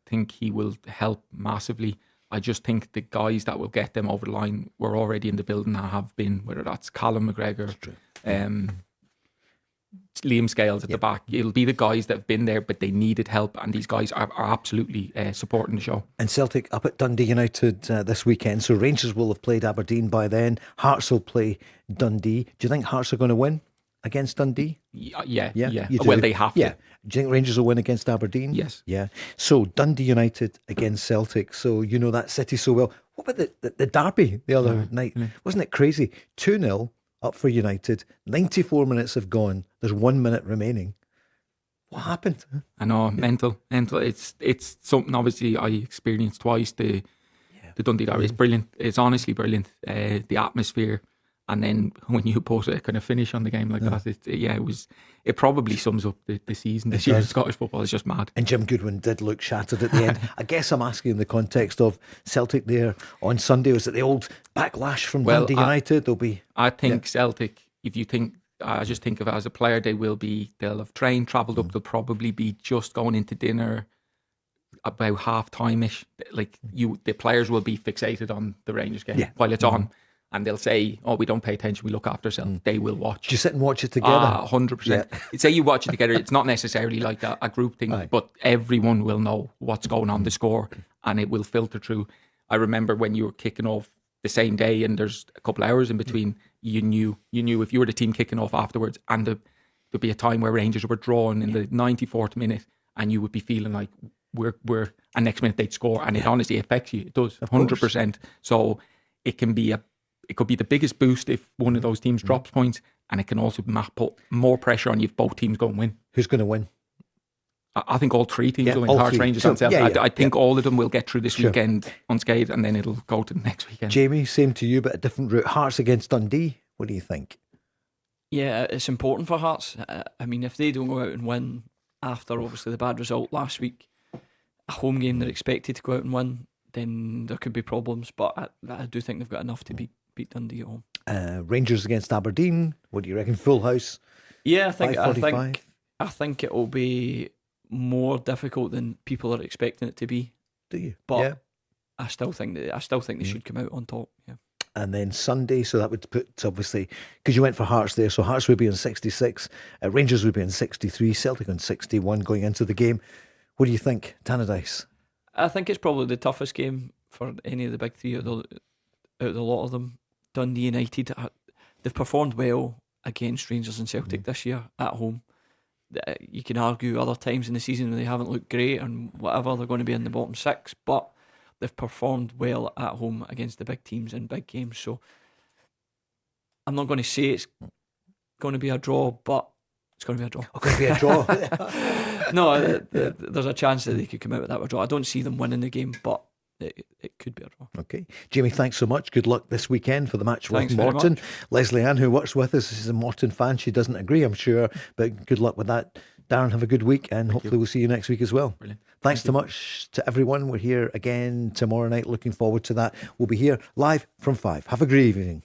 think he will help massively. I just think the guys that will get them over the line were already in the building and have been, whether that's Callum McGregor, Liam Scales at the back. It'll be the guys that have been there, but they needed help, and these guys are absolutely supporting the show. And Celtic up at Dundee United this weekend, so Rangers will have played Aberdeen by then. Hearts will play Dundee. Do you think Hearts are going to win against Dundee? Yeah. Well, they have to. Do you think Rangers will win against Aberdeen? Yes. Yeah. So Dundee United against Celtic. So you know that city so well. What about the derby the other night? Wasn't it crazy? 2-0 up for United. 94 minutes have gone. There's 1 minute remaining. What happened? I know, mental. It's something obviously I experienced twice. The Dundee derby is brilliant. It's honestly brilliant. The atmosphere. And then when you put a kind of finish on the game like that, it probably sums up the season this year. Scottish football is just mad. And Jim Goodwin did look shattered at the end. I guess I'm asking in the context of Celtic there on Sunday. Was it the old backlash from Dundee United? I think Celtic, if you think, I just think of it as a player, they'll have trained, travelled up, they'll probably be just going into dinner about half time-ish. Like the players will be fixated on the Rangers game while it's on. And they'll say, "Oh, we don't pay attention. We look after ourselves." They will watch. Do you sit and watch it together? 100%. Say you watch it together. It's not necessarily like a group thing, but everyone will know what's going on, the score, and it will filter through. I remember when you were kicking off the same day, and there's a couple of hours in between. You knew if you were the team kicking off afterwards, and there'd be a time where Rangers were drawn in the 94th minute, and you would be feeling like we're, and next minute they'd score, and it honestly affects you. It does 100%. So it can be it could be the biggest boost if one of those teams drops points, and it can also put more pressure on you if both teams go and win. Who's going to win? I think all three teams will win. Hearts, Rangers and Celtic. I think all of them will get through this weekend unscathed, and then it'll go to the next weekend. Jamie, same to you, but a different route. Hearts against Dundee. What do you think? Yeah, it's important for Hearts. I mean, if they don't go out and win after obviously the bad result last week, a home game they're expected to go out and win, then there could be problems. But I do think they've got enough to beat Dundee at home. Rangers against Aberdeen. What do you reckon? Full house? Yeah, I think it will be more difficult than people are expecting it to be. Do you? But I still think they should come out on top. Yeah. And then Sunday, so that would put, obviously, because you went for Hearts there, so Hearts would be on 66, Rangers would be on 63, Celtic on 61 going into the game. What do you think, Tannadice? I think it's probably the toughest game for any of the big three out of the lot of them. Dundee United, they've performed well against Rangers and Celtic this year at home. You can argue other times in the season when they haven't looked great and whatever, they're going to be in the bottom six, but they've performed well at home against the big teams in big games. So I'm not going to say it's going to be a draw, but it's going to be a draw. It's going to be a draw. No, there's a chance that they could come out with that draw. I don't see them winning the game, but it could be a draw. Okay. Jamie, thanks so much. Good luck this weekend for the match with Morton. Leslie Ann, who works with us, is a Morton fan. She doesn't agree, I'm sure, but good luck with that Darren, have a good week, and hopefully we'll see you next week as well. Brilliant. Thanks so much to everyone. We're here again tomorrow night. Looking forward to that. We'll be here live from 5. Have a great evening.